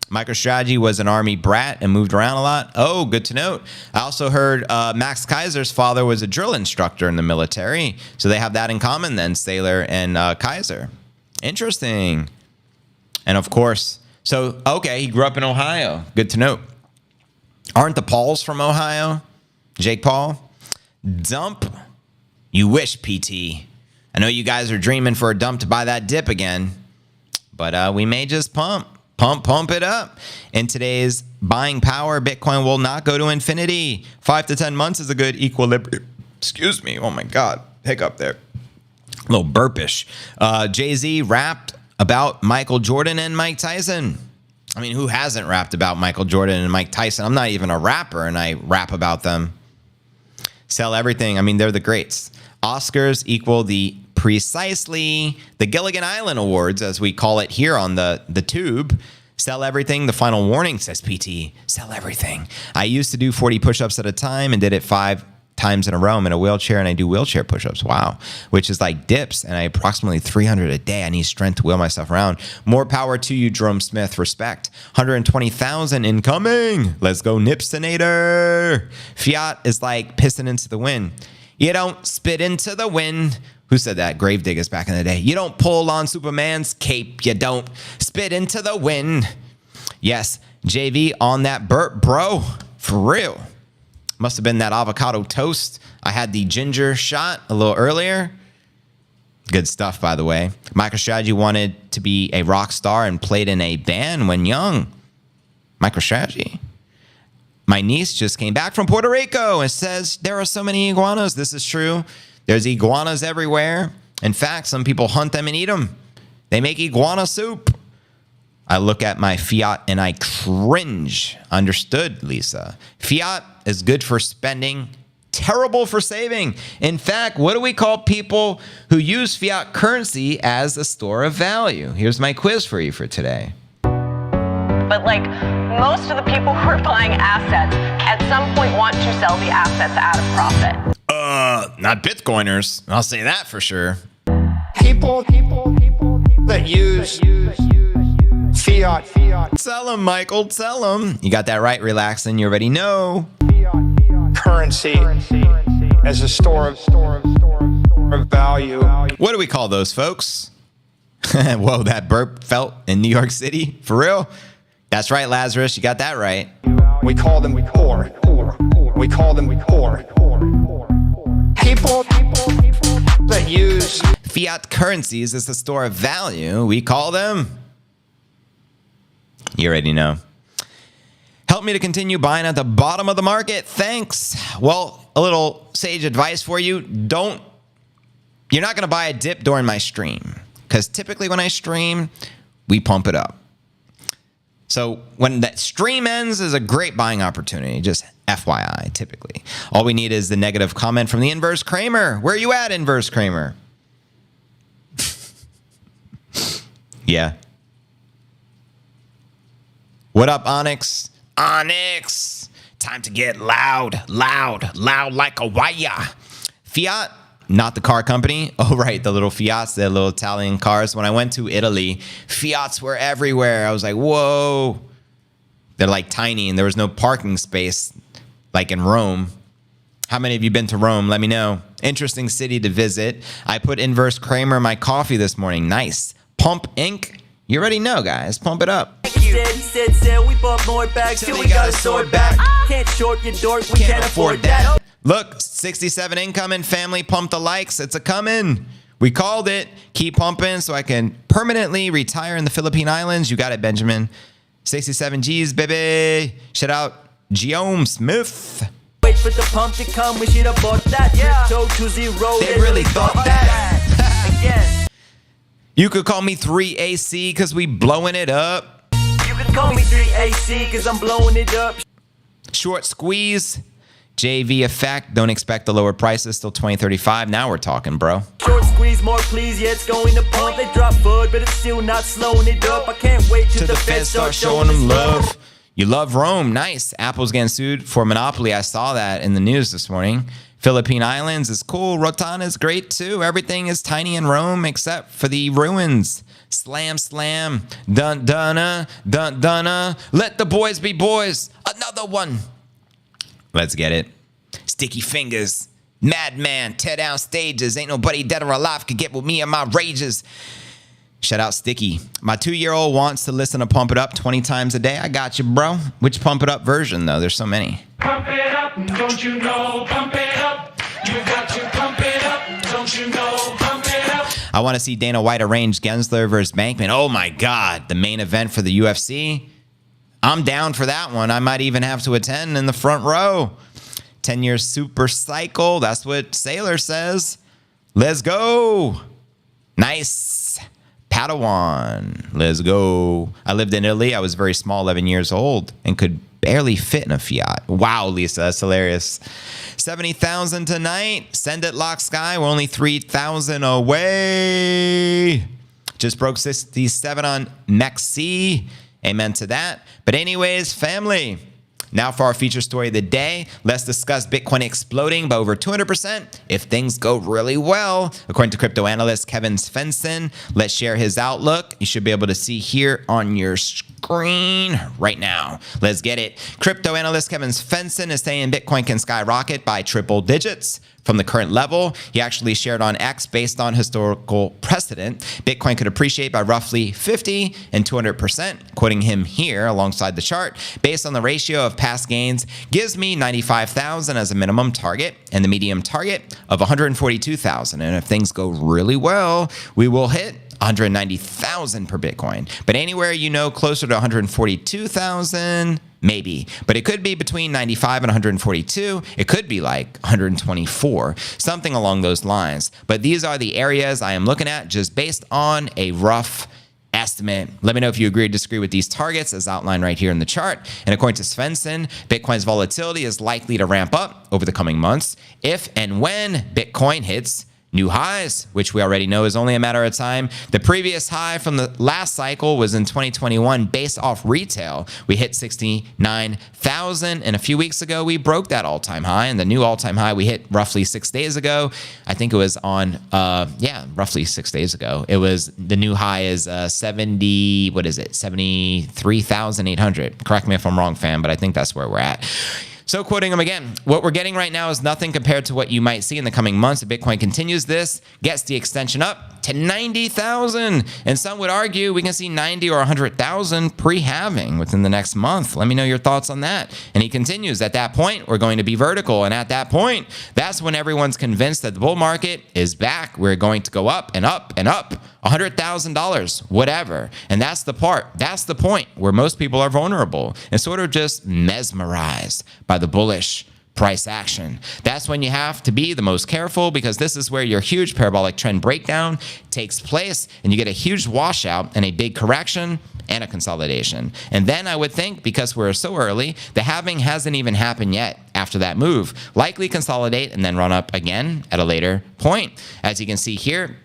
MicroStrategy was an army brat and moved around a lot. Oh, good to note. I also heard Max Keiser's father was a drill instructor in the military. So they have that in common then, Saylor and Keiser. Interesting. And of course, so, okay, he grew up in Ohio. Good to note. Aren't the Pauls from Ohio? Jake Paul? Dump? You wish, PT. I know you guys are dreaming for a dump to buy that dip again. But we may just pump it up. In today's buying power, Bitcoin will not go to infinity. 5 to 10 months is a good equilibrium. Excuse me. Oh my God. Hiccup there. A little burpish. Jay-Z rapped about Michael Jordan and Mike Tyson. I mean, who hasn't rapped about Michael Jordan and Mike Tyson? I'm not even a rapper and I rap about them. Sell everything. I mean, they're the greats. Oscars equal the Gilligan Island Awards, as we call it here on the tube. Sell everything. The final warning, says PT. Sell everything. I used to do 40 push-ups at a time and did it 5 times in a row. I'm in a wheelchair and I do wheelchair push-ups. Wow. Which is like dips. And I approximately 300 a day. I need strength to wheel myself around. More power to you, Jerome Smith. Respect. 120,000 incoming. Let's go, Nipsonator. Fiat is like pissing into the wind. You don't spit into the wind. Who said that? Gravediggers back in the day. You don't pull on Superman's cape. You don't spit into the wind. Yes, JV on that burp, bro. For real. Must have been that avocado toast. I had the ginger shot a little earlier. Good stuff, by the way. MicroStrategy wanted to be a rock star and played in a band when young. MicroStrategy. My niece just came back from Puerto Rico and says there are so many iguanas. This is true. There's iguanas everywhere. In fact, some people hunt them and eat them. They make iguana soup. I look at my fiat and I cringe. Understood, Lisa. Fiat is good for spending, terrible for saving. In fact, what do we call people who use fiat currency as a store of value? Here's my quiz for you for today. But like most of the people who are buying assets at some point want to sell the assets at a profit. Not Bitcoiners. I'll say that for sure. People that use fiat Tell them, Michael. Tell them. You got that right. Relaxing. You already know. currency as a store of value. What do we call those folks? Whoa, that burp felt in New York City? For real? That's right, Lazarus. You got that right. We call them poor. We call them poor. People that use Fiat currencies as a store of value, we call them. You already know. Help me to continue buying at the bottom of the market. Thanks. Well, a little sage advice for you. You're not going to buy a dip during my stream, because typically when I stream, we pump it up. So when that stream ends is a great buying opportunity. Just FYI, typically. All we need is the negative comment from the Inverse Kramer. Where are you at, Inverse Kramer? Yeah. What up, Onyx? Onyx! Time to get loud like a wire. Fiat, not the car company. Oh, right, the little Fiats, the little Italian cars. When I went to Italy, Fiats were everywhere. I was like, whoa. They're like tiny, and there was no parking space like in Rome. How many of you been to Rome? Let me know. Interesting city to visit. I put Inverse Kramer in my coffee this morning. Nice. Pump Inc. You already know, guys. Pump it up. Said, we bought more bags till we got a sword back. Can't short your dork, we can't afford that. Look, 67 income and family. Pump the likes. It's a coming. We called it. Keep pumping so I can permanently retire in the Philippine Islands. You got it, Benjamin. 67 G's, baby. Shout out Guillaume Smith. Wait for the pump to come, we should have bought that. Crypto to zero, They really thought that. Again. You could call me 3AC because we blowing it up. You can call me 3AC because I'm blowing it up. Short squeeze. JV effect. Don't expect the lower prices till 2035. Now we're talking, bro. Short squeeze, more please, yeah, it's going to pump. They drop FUD, but it's still not slowing it up. I can't wait till the feds start showing them love. You love Rome. Nice. Apple's getting sued for monopoly. I saw that in the news this morning. Philippine Islands is cool. Rotan is great too. Everything is tiny in Rome except for the ruins. Slam, slam. Dun, dunna, dun, dunna. Let the boys be boys. Another one. Let's get it. Sticky fingers. Madman. Tear down stages. Ain't nobody dead or alive could get with me and my rages. Shout out Sticky. My 2-year-old wants to listen to Pump It Up 20 times a day. I got you, bro. Which Pump It Up version, though? There's so many. Pump it up, don't you know? Pump it up. You got to pump it up, don't you know? Pump it up. I want to see Dana White arrange Gensler versus Bankman. Oh, my God. The main event for the UFC. I'm down for that one. I might even have to attend in the front row. 10-year super cycle. That's what Sailor says. Let's go. Nice. Padawan. Let's go. I lived in Italy. I was very small, 11 years old, and could barely fit in a Fiat. Wow, Lisa, that's hilarious. 70,000 tonight. Send it, Lock Sky. We're only 3,000 away. Just broke 67 on Maxi. Amen to that. But anyways, family. Now for our feature story of the day, let's discuss Bitcoin exploding by over 200% if things go really well. According to crypto analyst Kevin Svensson, let's share his outlook. You should be able to see here on your screen right now. Let's get it. Crypto analyst Kevin Svensson is saying Bitcoin can skyrocket by triple digits from the current level. He actually shared on X based on historical precedent. Bitcoin could appreciate by roughly 50 and 200%. Quoting him here alongside the chart, based on the ratio of past gains, gives me 95,000 as a minimum target and the medium target of 142,000. And if things go really well, we will hit 190,000 per Bitcoin. But anywhere, closer to 142,000, maybe. But it could be between 95 and 142. It could be like 124, something along those lines. But these are the areas I am looking at just based on a rough estimate. Let me know if you agree or disagree with these targets as outlined right here in the chart. And according to Svensson, Bitcoin's volatility is likely to ramp up over the coming months if and when Bitcoin hits new highs, which we already know is only a matter of time. The previous high from the last cycle was in 2021 based off retail. We hit 69,000, and a few weeks ago we broke that all-time high, and the new all-time high we hit roughly 6 days ago. I think it was on roughly 6 days ago. It was the new high is 73,800. Correct me if I'm wrong, fam, but I think that's where we're at. So quoting him again, what we're getting right now is nothing compared to what you might see in the coming months. If Bitcoin continues this, gets the extension up to 90,000. And some would argue we can see 90 or 100,000 pre-halving within the next month. Let me know your thoughts on that. And he continues, at that point, we're going to be vertical. And at that point, that's when everyone's convinced that the bull market is back. We're going to go up and up and up. $100,000, whatever. And that's the point where most people are vulnerable and sort of just mesmerized by the bullish price action. That's when you have to be the most careful, because this is where your huge parabolic trend breakdown takes place and you get a huge washout and a big correction and a consolidation. And then I would think, because we're so early, the halving hasn't even happened yet after that move. Likely consolidate and then run up again at a later point. As you can see here,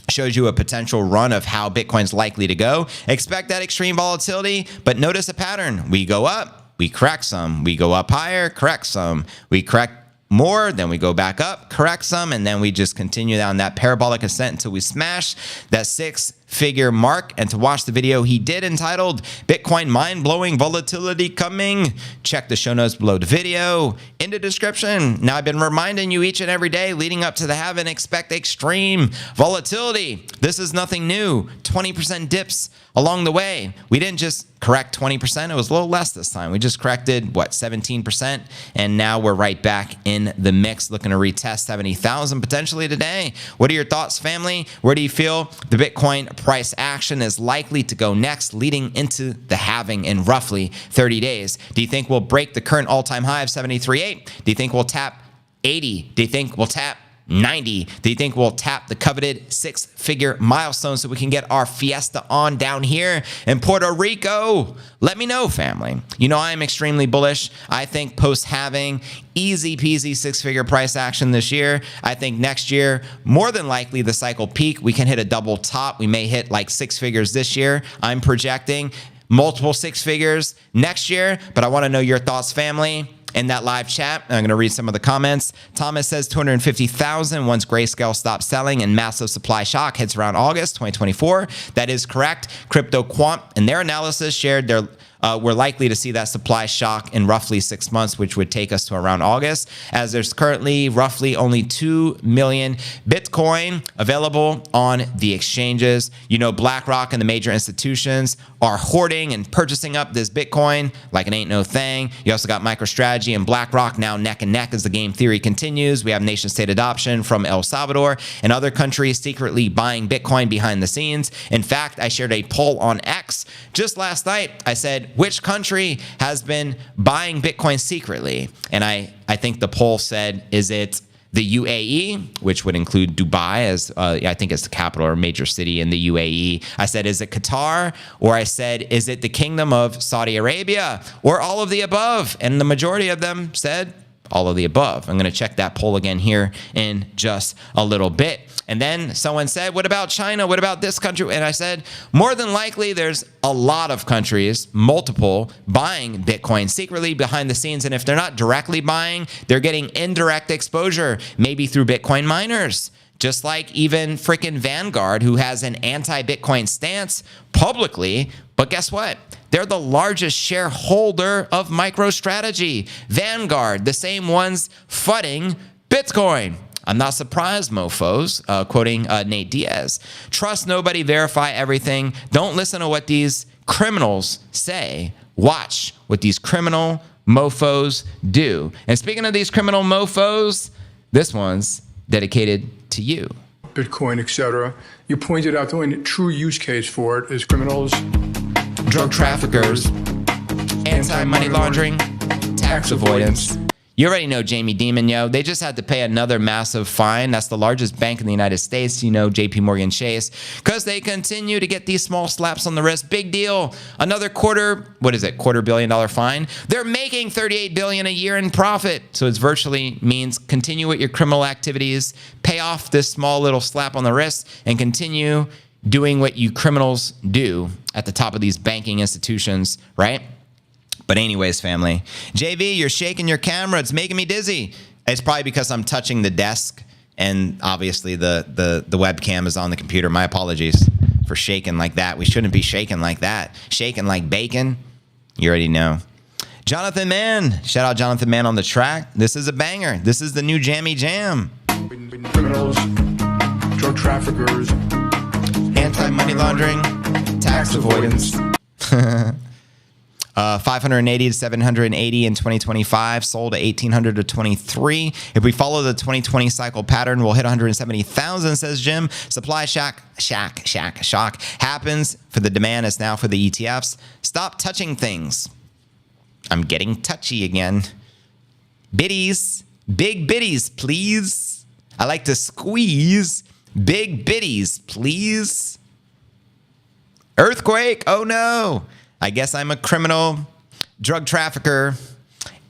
shows you a potential run of how Bitcoin's likely to go. Expect that extreme volatility, but notice a pattern. We go up, we correct some. We go up higher, correct some. We correct more, then we go back up, correct some, and then we just continue down that parabolic ascent until we smash that 650 figure mark. And to watch the video he did entitled Bitcoin Mind-Blowing Volatility Coming, check the show notes below the video in the description. Now, I've been reminding you each and every day leading up to the halving, expect extreme volatility. This is nothing new. 20% dips along the way. We didn't just correct 20%. It was a little less this time. We just corrected, what, 17%? And now we're right back in the mix, looking to retest 70,000 potentially today. What are your thoughts, family? Where do you feel the Bitcoin price action is likely to go next, leading into the halving in roughly 30 days? Do you think we'll break the current all-time high of 73.8? Do you think we'll tap 80? Do you think we'll tap 90? Do you think we'll tap the coveted six-figure milestone so we can get our fiesta on down here in Puerto Rico? Let me know, family. You know I am extremely bullish. I think post-halving, easy peasy six-figure price action this year. I think next year, more than likely the cycle peak, we can hit a double top. We may hit like six figures this year. I'm projecting multiple six figures next year, but I want to know your thoughts, family. In that live chat, I'm going to read some of the comments. Thomas says 250,000 once Grayscale stops selling and massive supply shock hits around August 2024. That is correct. Crypto Quant in their analysis shared we're likely to see that supply shock in roughly 6 months, which would take us to around August, as there's currently roughly only 2 million Bitcoin available on the exchanges. You know, BlackRock and the major institutions are hoarding and purchasing up this Bitcoin like it ain't no thing. You also got MicroStrategy and BlackRock now neck and neck as the game theory continues. We have nation state adoption from El Salvador and other countries secretly buying Bitcoin behind the scenes. In fact, I shared a poll on X just last night. I said, which country has been buying Bitcoin secretly? And I think the poll said, is it the UAE, which would include Dubai as I think it's the capital or major city in the UAE. I said, is it Qatar? Or I said, is it the Kingdom of Saudi Arabia? Or all of the above? And the majority of them said all of the above. I'm going to check that poll again here in just a little bit. And then someone said, what about China? What about this country? And I said, more than likely, there's a lot of countries, multiple, buying Bitcoin secretly behind the scenes. And if they're not directly buying, they're getting indirect exposure, maybe through Bitcoin miners. Just like even freaking Vanguard, who has an anti-Bitcoin stance publicly. But guess what? They're the largest shareholder of MicroStrategy. Vanguard, the same ones fudding Bitcoin. I'm not surprised, mofos, quoting Nate Diaz. Trust nobody, verify everything. Don't listen to what these criminals say. Watch what these criminal mofos do. And speaking of these criminal mofos, this one's dedicated to you. Bitcoin, etc. You pointed out the only true use case for it is criminals, drug traffickers, anti-money laundering, tax avoidance. You already know Jamie Dimon, yo. They just had to pay another massive fine. That's the largest bank in the United States, you know, JP Chase, because they continue to get these small slaps on the wrist. Big deal. Another $250 million fine. They're making $38 billion a year in profit. So it virtually means continue with your criminal activities, pay off this small little slap on the wrist, and continue doing what you criminals do at the top of these banking institutions, right? But anyways, family, JV, you're shaking your camera. It's making me dizzy. It's probably because I'm touching the desk, and obviously the webcam is on the computer. My apologies for shaking like that. We shouldn't be shaking like that. Shaking like bacon. You already know. Jonathan Mann. Shout out Jonathan Mann on the track. This is a banger. This is the new Jammy Jam. criminals, drug traffickers, Anti-money laundering, tax avoidance. 580 to 780 in 2025, sold to 1800 to 23. If we follow the 2020 cycle pattern, we'll hit 170,000, says Jim. Supply shock happens for the demand is now for the ETFs. Stop touching things. I'm getting touchy again. Biddies, big biddies, please. I like to squeeze big biddies, please. Earthquake, oh no. I guess I'm a criminal, drug trafficker,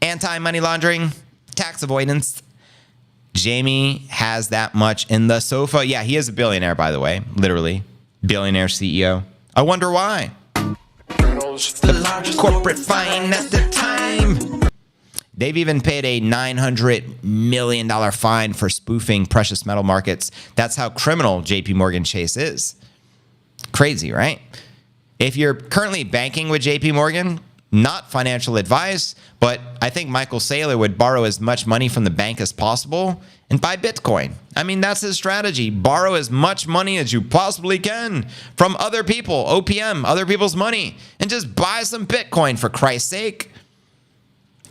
anti-money laundering, tax avoidance. Jamie has that much in the sofa. Yeah, he is a billionaire, by the way. Literally. Billionaire CEO. I wonder why. The largest corporate fine at the time. They've even paid a $900 million fine for spoofing precious metal markets. That's how criminal JP Chase is. Crazy, right? If you're currently banking with JP Morgan, not financial advice, but I think Michael Saylor would borrow as much money from the bank as possible and buy Bitcoin. I mean, that's his strategy. Borrow as much money as you possibly can from other people, OPM, other people's money, and just buy some Bitcoin for Christ's sake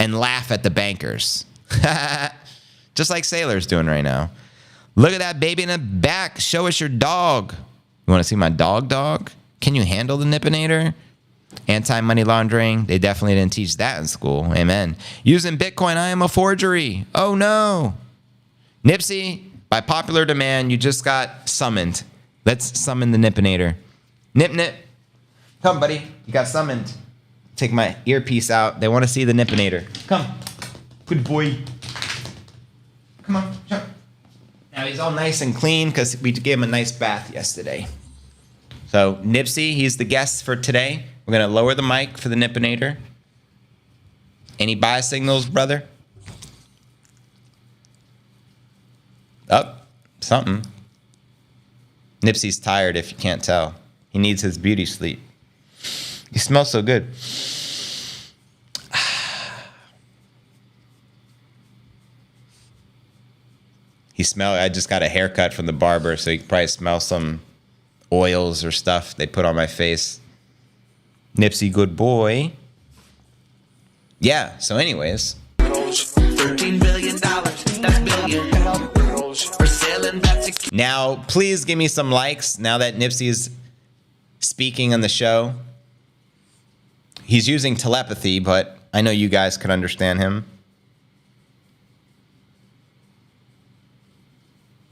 and laugh at the bankers. Just like Saylor's doing right now. Look at that baby in the back. Show us your dog. You want to see my dog? Can you handle the Nippinator? Anti-money laundering. They definitely didn't teach that in school. Amen. Using Bitcoin, I am a forgery. Oh, no. Nipsey, by popular demand, you just got summoned. Let's summon the Nippinator. Nip. Come, buddy. You got summoned. Take my earpiece out. They want to see the Nippinator. Come. Good boy. Come on. Jump. Now he's all nice and clean because we gave him a nice bath yesterday. So Nipsey, he's the guest for today. We're going to lower the mic for the Nippinator. Any buy signals, brother? Up. Something. Nipsey's tired if you can't tell. He needs his beauty sleep. You smell so good. I just got a haircut from the barber, so you can probably smell some oils or stuff they put on my face. Nipsey, good boy. Yeah, so anyways. $13 billion, that's billion. We're selling that. Now, please give me some likes now that Nipsey is speaking on the show. He's using telepathy, but I know you guys could understand him.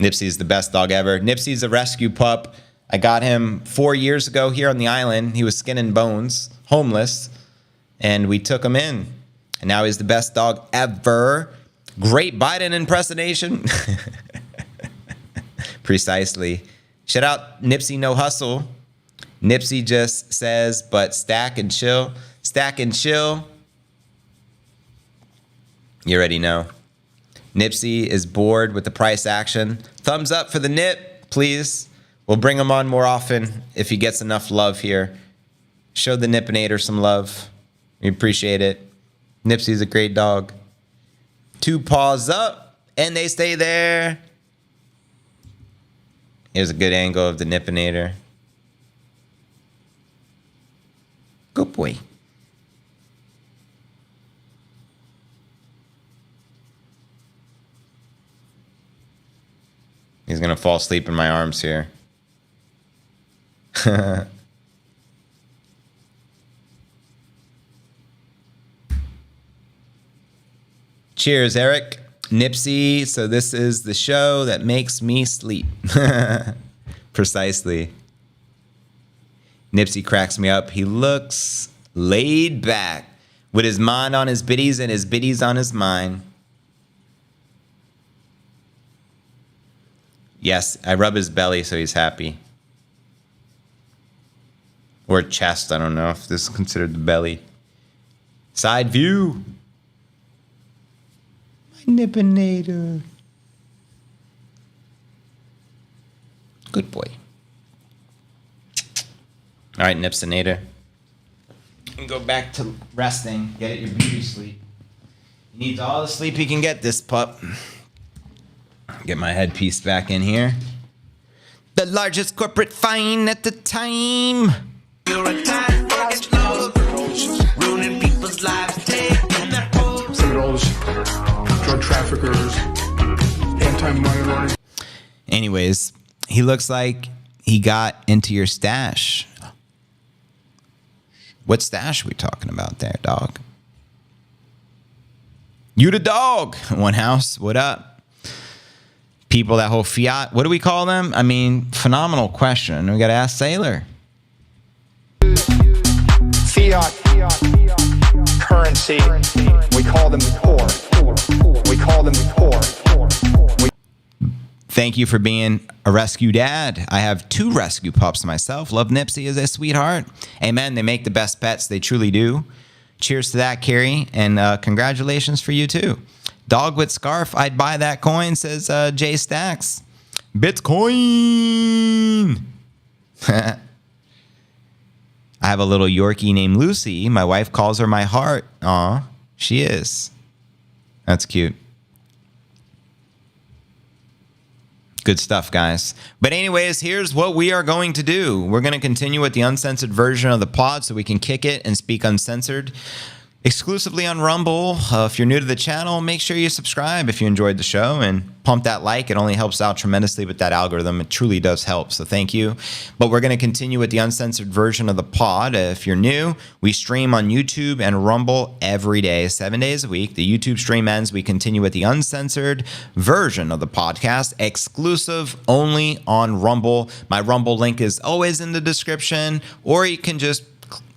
Nipsey's the best dog ever. Nipsey's a rescue pup. I got him 4 years ago here on the island. He was skin and bones, homeless, and we took him in. And now he's the best dog ever. Great Biden impersonation. Precisely. Shout out Nipsey No Hustle. Nipsey just says, but stack and chill. Stack and chill. You already know. Nipsey is bored with the price action. Thumbs up for the Nip, please. We'll bring him on more often if he gets enough love here. Show the Nippinator some love. We appreciate it. Nipsey's a great dog. 2 paws up, and they stay there. Here's a good angle of the Nippinator. Good boy. He's going to fall asleep in my arms here. Cheers, Eric. Nipsey, so this is the show that makes me sleep. Precisely. Nipsey cracks me up. He looks laid back with his mind on his biddies and his biddies on his mind. Yes, I rub his belly so he's happy. Or chest, I don't know if this is considered the belly. Side view. My Nippinator. Good boy. All right, Nipsinator. You can go back to resting. Get your beauty sleep. He needs all the sleep he can get, this pup. Get my headpiece back in here. The largest corporate fine at the time. You're a time mortgage loan, ruining people's lives, taking their homes. Criminals, drug traffickers, anti-money laundering. Anyways, he looks like he got into your stash. What stash are we talking about there, dog? You the dog. One house, what up? People that hold fiat, what do we call them? I mean, phenomenal question. We got to ask Saylor. Fiat currency. We call them poor. We call them poor. Thank you for being a rescue dad. I have 2 rescue pups myself. Love Nipsey as a sweetheart. Amen. They make the best pets. They truly do. Cheers to that, Carrie. And congratulations for you, too. Dog with scarf, I'd buy that coin, says Jay Stacks. Bitcoin. I have a little Yorkie named Lucy. My wife calls her my heart. Aw, she is. That's cute. Good stuff, guys. But anyways, here's what we are going to do. We're going to continue with the uncensored version of the pod so we can kick it and speak uncensored. Exclusively on Rumble. If you're new to the channel, make sure you subscribe if you enjoyed the show and pump that like. It only helps out tremendously with that algorithm. It truly does help, so thank you. But we're going to continue with the uncensored version of the pod. If you're new, we stream on YouTube and Rumble every day, 7 days a week. The YouTube stream ends. We continue with the uncensored version of the podcast, exclusive only on Rumble. My Rumble link is always in the description, or you can just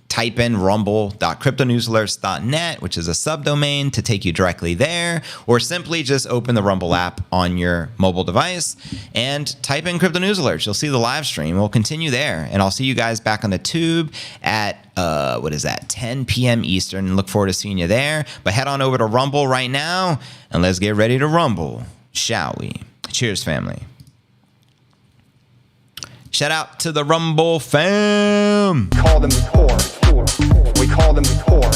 type in rumble.cryptonewsalerts.net, which is a subdomain, to take you directly there, or simply just open the Rumble app on your mobile device and type in Crypto News Alerts. You'll see the live stream. We'll continue there, and I'll see you guys back on the tube at 10 p.m. Eastern. Look forward to seeing you there. But head on over to Rumble right now, and let's get ready to rumble, shall we? Cheers, family. Shout out to the Rumble fam. Call them the core. We call them the core.